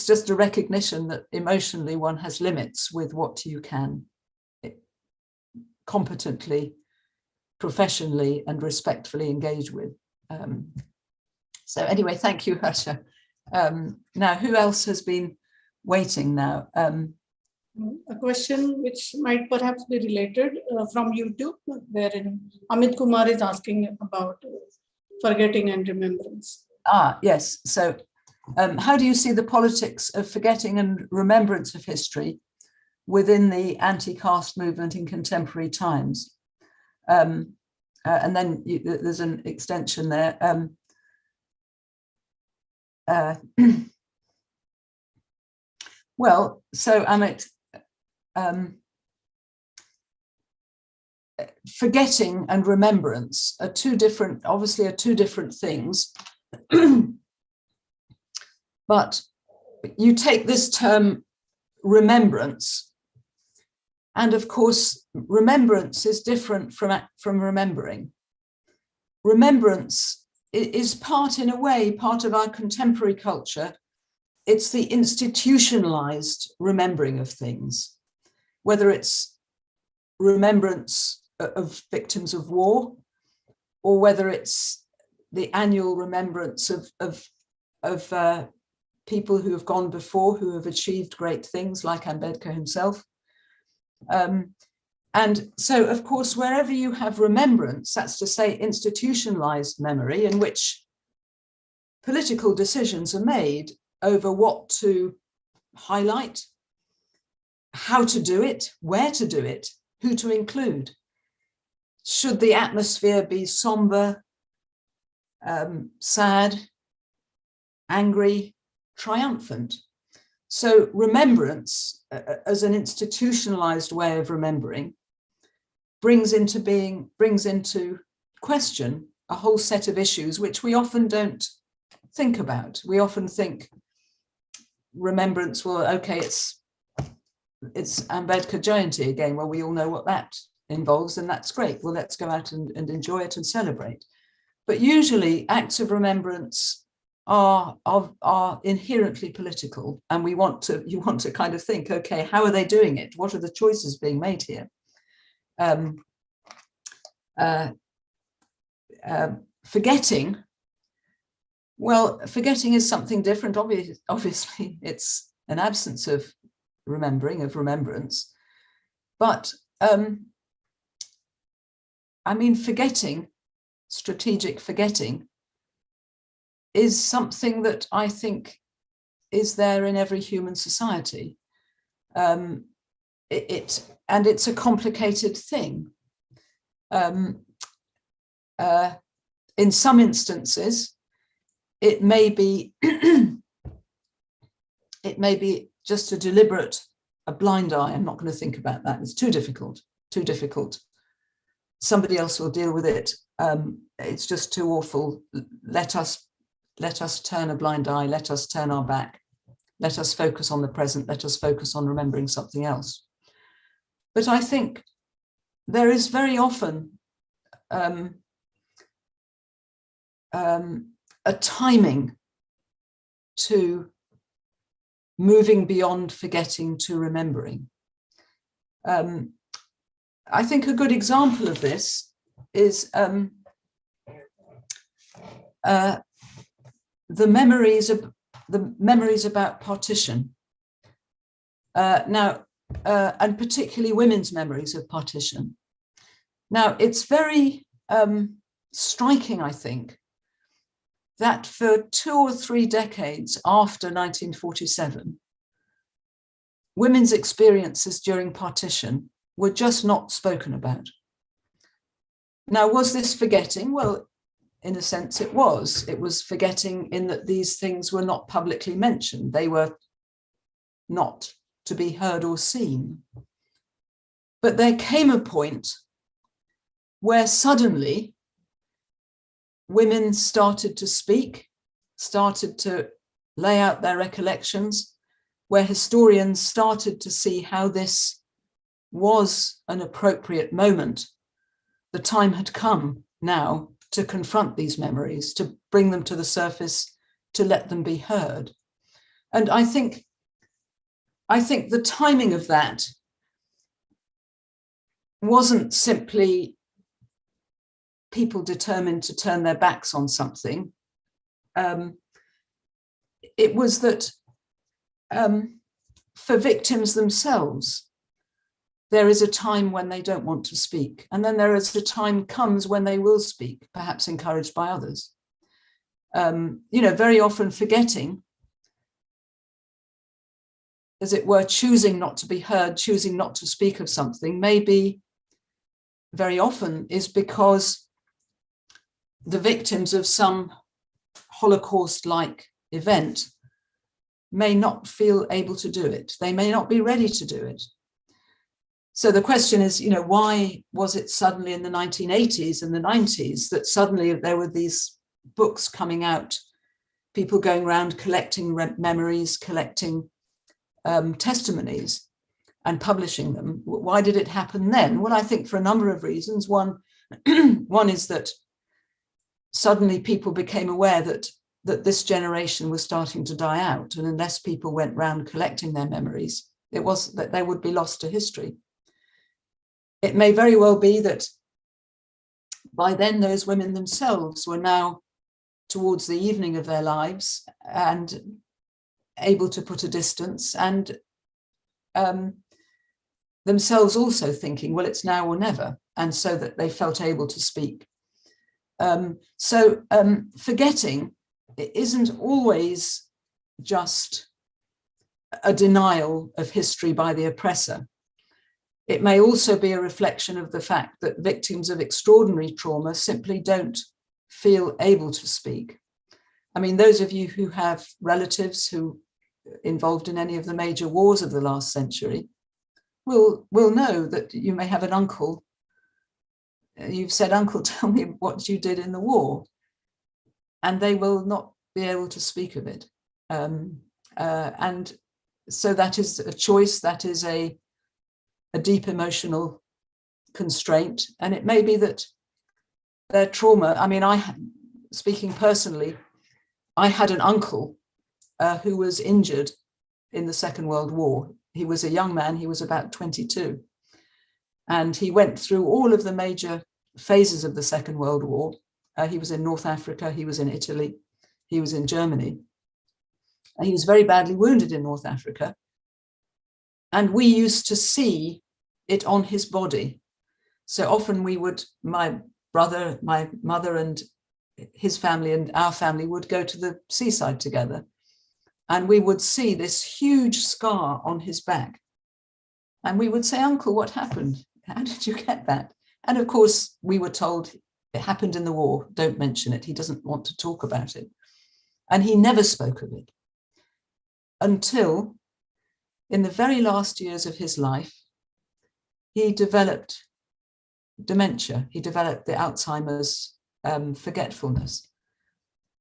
[SPEAKER 2] just a recognition that emotionally one has limits with what you can competently, professionally and respectfully engage with. So anyway, thank you, Harsha. Now, who else has been waiting now?
[SPEAKER 1] A question which might perhaps be related from YouTube, wherein Amit Kumar is asking about forgetting and remembrance.
[SPEAKER 2] Yes. So how do you see the politics of forgetting and remembrance of history within the anti-caste movement in contemporary times? And then there's an extension there. Well, so Amit, forgetting and remembrance are two different things. But you take this term remembrance, and of course, remembrance is different from remembering. Remembrance is in a way, part of our contemporary culture. It's the institutionalized remembering of things, whether it's remembrance of victims of war, or whether it's the annual remembrance of people who have gone before, who have achieved great things, like Ambedkar himself. And so, of course, wherever you have remembrance, that's to say institutionalized memory, in which political decisions are made over what to highlight, how to do it, where to do it, who to include. Should the atmosphere be somber, sad, angry, triumphant? So remembrance as an institutionalized way of remembering brings into question a whole set of issues which we often don't think about. We often think remembrance, well, okay, it's Ambedkar Jayanti again. Well, we all know what that involves, and that's great. Well, let's go out and enjoy it and celebrate. But usually acts of remembrance are inherently political, and you want to kind of think, okay, how are they doing it? What are the choices being made here? Forgetting, well, forgetting is something different. Obviously, it's an absence of remembrance. But I mean, forgetting, strategic forgetting, is something that I think is there in every human society. And it's a complicated thing. In some instances, it may be just a blind eye. I'm not going to think about that. It's too difficult. Somebody else will deal with it. It's just too awful. Let us turn a blind eye. Let us turn our back. Let us focus on the present. Let us focus on remembering something else. But I think there is very often a timing to moving beyond forgetting to remembering. I think a good example of this is the memories about partition. And particularly women's memories of partition. Now, it's very striking, I think, that for 2 or 3 decades after 1947, women's experiences during partition were just not spoken about. Now, was this forgetting? Well, in a sense it was. It was forgetting in that these things were not publicly mentioned. They were not to be heard or seen. But there came a point where suddenly women started to speak, started to lay out their recollections, where historians started to see how this was an appropriate moment. The time had come now to confront these memories, to bring them to the surface, to let them be heard. And I think the timing of that wasn't simply people determined to turn their backs on something. It was that for victims themselves, there is a time when they don't want to speak. And then there is a time comes when they will speak, perhaps encouraged by others. Very often forgetting, as it were, choosing not to be heard, choosing not to speak of something, maybe very often is because the victims of some Holocaust-like event may not feel able to do it. They may not be ready to do it. So the question is, why was it suddenly in the 1980s and the 90s that suddenly there were these books coming out, people going around collecting memories, collecting testimonies and publishing them? Why did it happen then? Well, I think for a number of reasons. One is that suddenly people became aware that this generation was starting to die out, and unless people went round collecting their memories, it was that they would be lost to history. It may very well be that by then those women themselves were now towards the evening of their lives and able to put a distance, and themselves also thinking, well, it's now or never, and so that they felt able to speak. Forgetting isn't always just a denial of history by the oppressor. It may also be a reflection of the fact that victims of extraordinary trauma simply don't feel able to speak. I mean, those of you who have relatives who involved in any of the major wars of the last century will know that you may have an uncle. You've said, "Uncle, tell me what you did in the war," and they will not be able to speak of it. And so that is a choice, that is a deep emotional constraint. And it may be that their trauma, I mean, speaking personally, I had an uncle who was injured in the Second World War. He was a young man, he was about 22. And he went through all of the major phases of the Second World War. He was in North Africa, he was in Italy, he was in Germany. And he was very badly wounded in North Africa. And we used to see it on his body. So often we would, my brother, my mother and his family and our family would go to the seaside together. And we would see this huge scar on his back. And we would say, "Uncle, what happened? How did you get that?" And of course, we were told it happened in the war. Don't mention it. He doesn't want to talk about it. And he never spoke of it until in the very last years of his life, he developed dementia. He developed the Alzheimer's forgetfulness.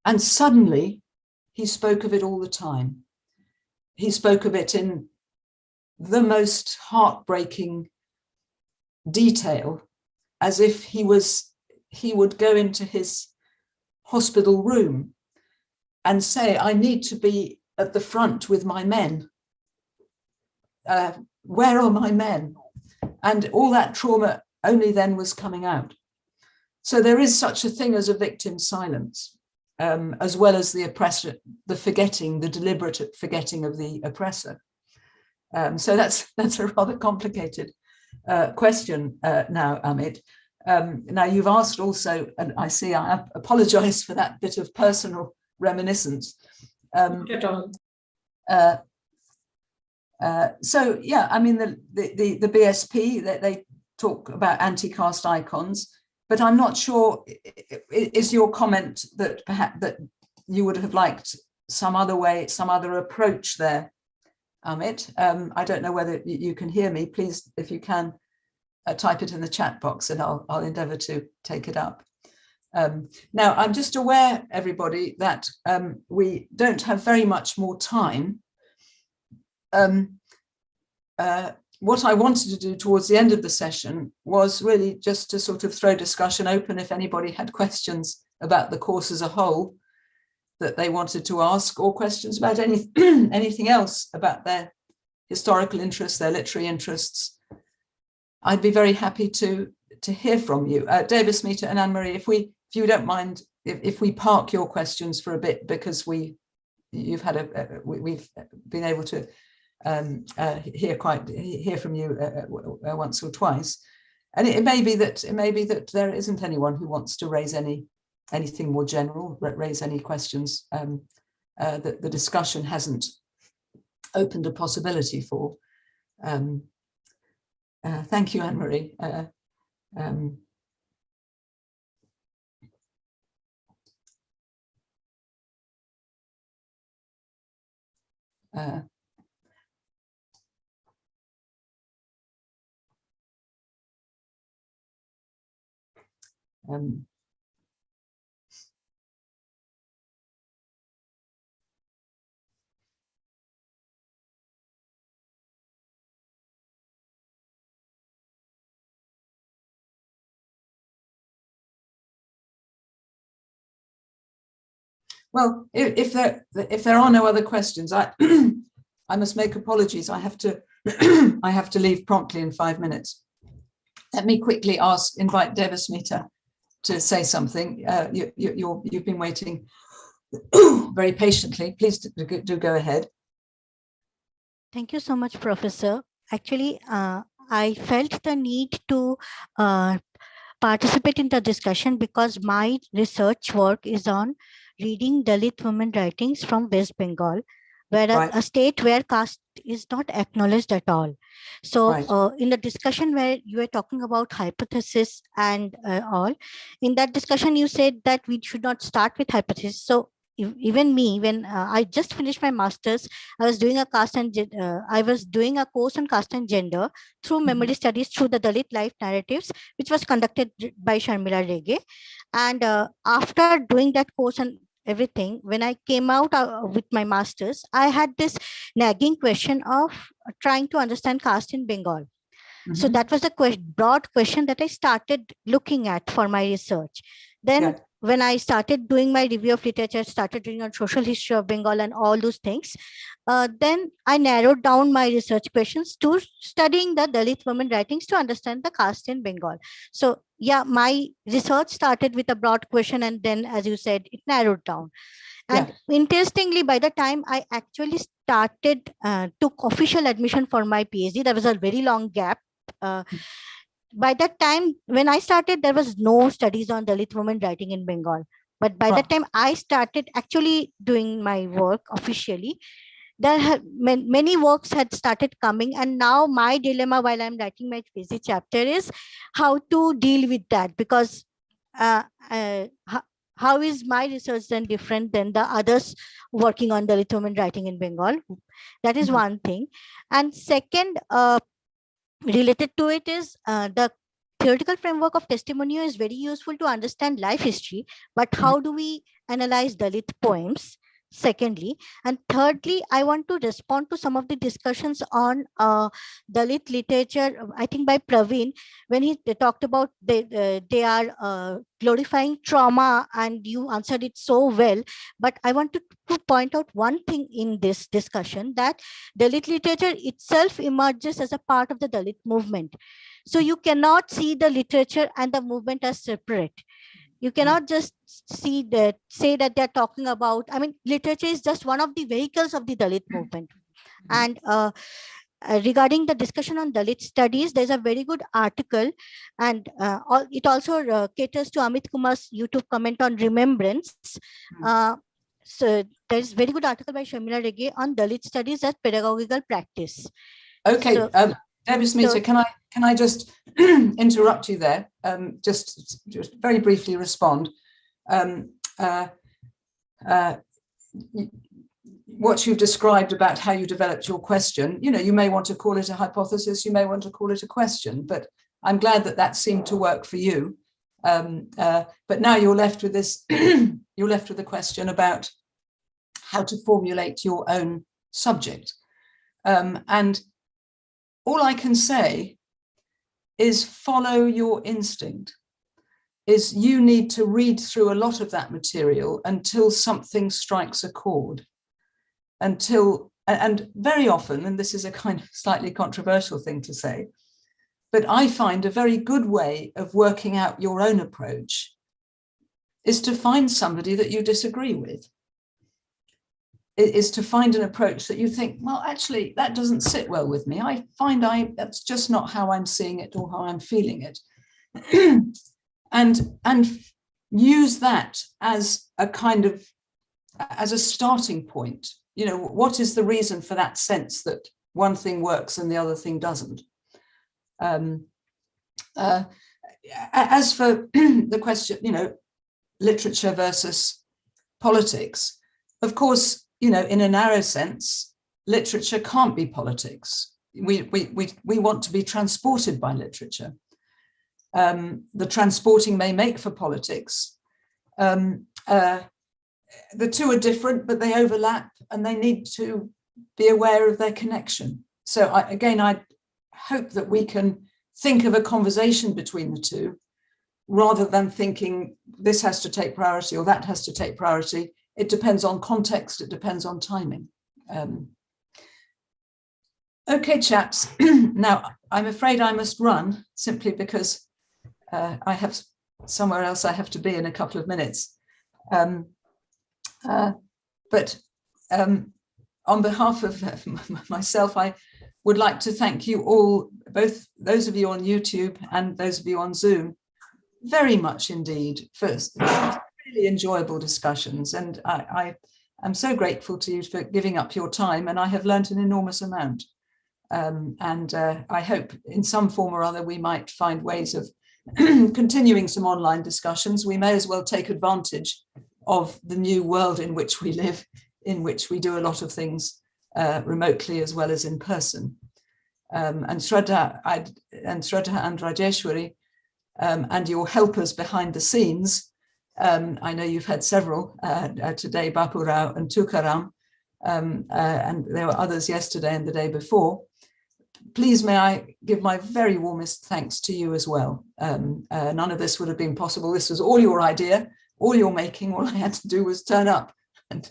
[SPEAKER 2] And suddenly he spoke of it all the time. He spoke of it in the most heartbreaking detail, as if he would go into his hospital room and say, "I need to be at the front with my men. Where are my men?" And all that trauma only then was coming out. So there is such a thing as a victim silence, as well as the oppressor, the forgetting, the deliberate forgetting of the oppressor. So that's a rather complicated question now, Amit. Now you've asked also, and I see I apologize for that bit of personal reminiscence. So yeah, I mean the BSP, they talk about anti-caste icons, but I'm not sure, is your comment that perhaps that you would have liked some other way, some other approach there, Amit? I don't know whether you can hear me. Please, if you can, type it in the chat box and I'll endeavour to take it up. Now, I'm just aware, everybody, that we don't have very much more time. What I wanted to do towards the end of the session was really just to sort of throw discussion open if anybody had questions about the course as a whole that they wanted to ask, or questions about anything else about their historical interests, their literary interests. I'd be very happy to hear from you. Davis, Mita and Anne-Marie, if you don't mind, if we park your questions for a bit, because we've been able to hear from you once or twice, and it may be that there isn't anyone who wants to raise anything more general, raise any questions that the discussion hasn't opened a possibility for. Thank you, Anne-Marie. Well, if there are no other questions, I I must make apologies. I have to I have to leave promptly in 5 minutes. Let me quickly invite Devasmita to say something. You've been waiting very patiently. Please do go ahead.
[SPEAKER 9] Thank you so much, Professor. Actually, I felt the need to participate in the discussion because my research work is on reading Dalit women writings from West Bengal, where a state where caste is not acknowledged at all. So in the discussion where you were talking about hypothesis and all, in that discussion, you said that we should not start with hypothesis. So even me, when I just finished my master's, I was doing a course on caste and gender through memory studies through the Dalit life narratives, which was conducted by Sharmila Rege. And after doing that course and everything, when I came out with my master's, I had this nagging question of trying to understand caste in Bengal. So that was a broad question that I started looking at for my research. Then when I started doing my review of literature, started doing on social history of Bengal and all those things, then I narrowed down my research questions to studying the Dalit women writings to understand the caste in Bengal. So yeah, my research started with a broad question, and then, as you said, it narrowed down. And interestingly, by the time I actually started, took official admission for my PhD, there was a very long gap. By that time, when I started, there was no studies on Dalit women writing in Bengal. But by the time I started actually doing my work officially, there have many works had started coming. And now my dilemma while I'm writing my PhD chapter is how to deal with that, because how is my research then different than the others working on Dalit women writing in Bengal? That is one thing. And second, related to it is the theoretical framework of testimonial is very useful to understand life history, but how do we analyze Dalit poems? Secondly, and thirdly, I want to respond to some of the discussions on Dalit literature, I think by Praveen, when he talked about they are glorifying trauma, and you answered it so well. But I want to point out one thing in this discussion, that Dalit literature itself emerges as a part of the Dalit movement. So you cannot see the literature and the movement as separate. You cannot just say that they're talking about, I mean, literature is just one of the vehicles of the Dalit movement. And regarding the discussion on Dalit studies, there's a very good article, and it also caters to Amit Kumar's YouTube comment on remembrance. So there's a very good article by Sharmila Rege on Dalit studies as pedagogical practice.
[SPEAKER 2] Okay,
[SPEAKER 9] So,
[SPEAKER 2] Debbie Smita, can I just interrupt you there? Just very briefly respond. What you've described about how you developed your question, you may want to call it a hypothesis, you may want to call it a question, but I'm glad that seemed to work for you. But now you're left with this, you're left with a question about how to formulate your own subject. And all I can say is follow your instinct. Is you need to read through a lot of that material until something strikes a chord. And very often, and this is a kind of slightly controversial thing to say, but I find a very good way of working out your own approach is to find somebody that you disagree with. It is to find an approach that you think, well, actually, that doesn't sit well with me. I find that's just not how I'm seeing it or how I'm feeling it. and use that as a kind of, as a starting point. What is the reason for that sense that one thing works and the other thing doesn't? As for the question, literature versus politics, of course, in a narrow sense, literature can't be politics. We want to be transported by literature. The transporting may make for politics. The two are different, but they overlap, and they need to be aware of their connection. So I hope that we can think of a conversation between the two, rather than thinking this has to take priority or that has to take priority. It depends on context, it depends on timing. Okay, chaps. Now, I'm afraid I must run simply because I have somewhere else I have to be in a couple of minutes. But on behalf of myself, I would like to thank you all, both those of you on YouTube and those of you on Zoom, very much indeed for really enjoyable discussions. And I am so grateful to you for giving up your time, and I have learned an enormous amount. And I hope in some form or other we might find ways of continuing some online discussions. We may as well take advantage of the new world in which we live, in which we do a lot of things remotely as well as in person. And Shraddha and Rajeshwari and your helpers behind the scenes. I know you've had several today, Bapu Rao and Tukaram, and there were others yesterday and the day before. Please may I give my very warmest thanks to you as well. None of this would have been possible. This was all your idea, all your making. All I had to do was turn up. And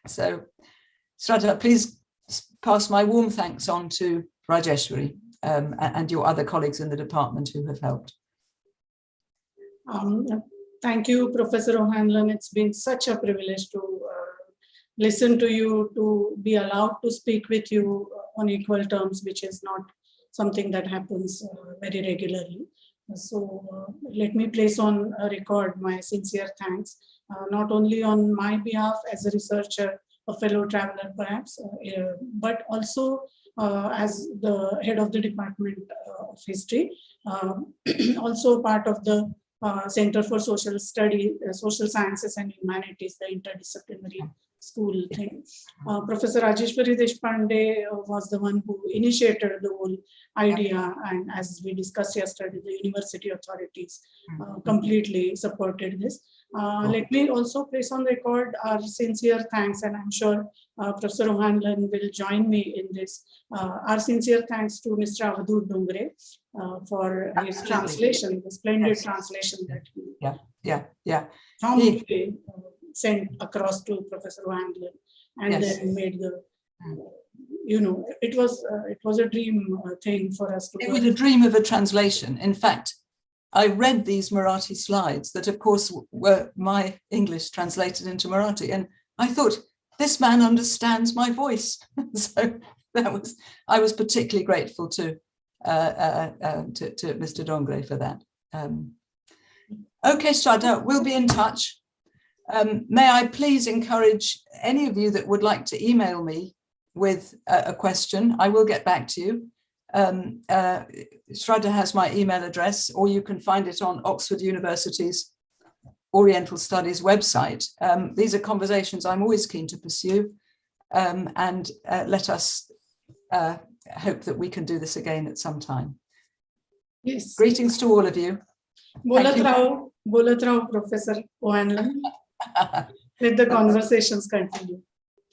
[SPEAKER 2] so, Shraddha, please pass my warm thanks on to Rajeshwari and your other colleagues in the department who have helped.
[SPEAKER 1] Thank you, Professor O'Hanlon. It's been such a privilege to listen to you, to be allowed to speak with you on equal terms, which is not something that happens very regularly. So let me place on record my sincere thanks, not only on my behalf as a researcher, a fellow traveler perhaps, but also as the head of the Department of History, also part of the Center for Social Study, Social Sciences and Humanities, the interdisciplinary school thing. Professor Rajeshwari Deshpande was the one who initiated the whole idea, and as we discussed yesterday, the university authorities completely supported this. Let me also place on record our sincere thanks, and I'm sure Professor O'Hanlon will join me in this. Our sincere thanks to Mr. Avadhut Dongre for his translation, the splendid translation that he sent across to Professor O'Hanlon, and then made the, it was a dream thing for us to.
[SPEAKER 2] It was a dream of a translation. In fact, I read these Marathi slides that, of course, were my English translated into Marathi, and I thought, this man understands my voice. So I was particularly grateful to Mr. Dongre for that. Okay, Shraddha, we'll be in touch. May I please encourage any of you that would like to email me with a question. I will get back to you. Shraddha has my email address, or you can find it on Oxford University's Oriental Studies website. These are conversations I'm always keen to pursue, and let us hope that we can do this again at some time.
[SPEAKER 1] Yes.
[SPEAKER 2] Greetings to all of you.
[SPEAKER 1] Bolat Rao, Professor O'Hanlon. Let the conversations continue.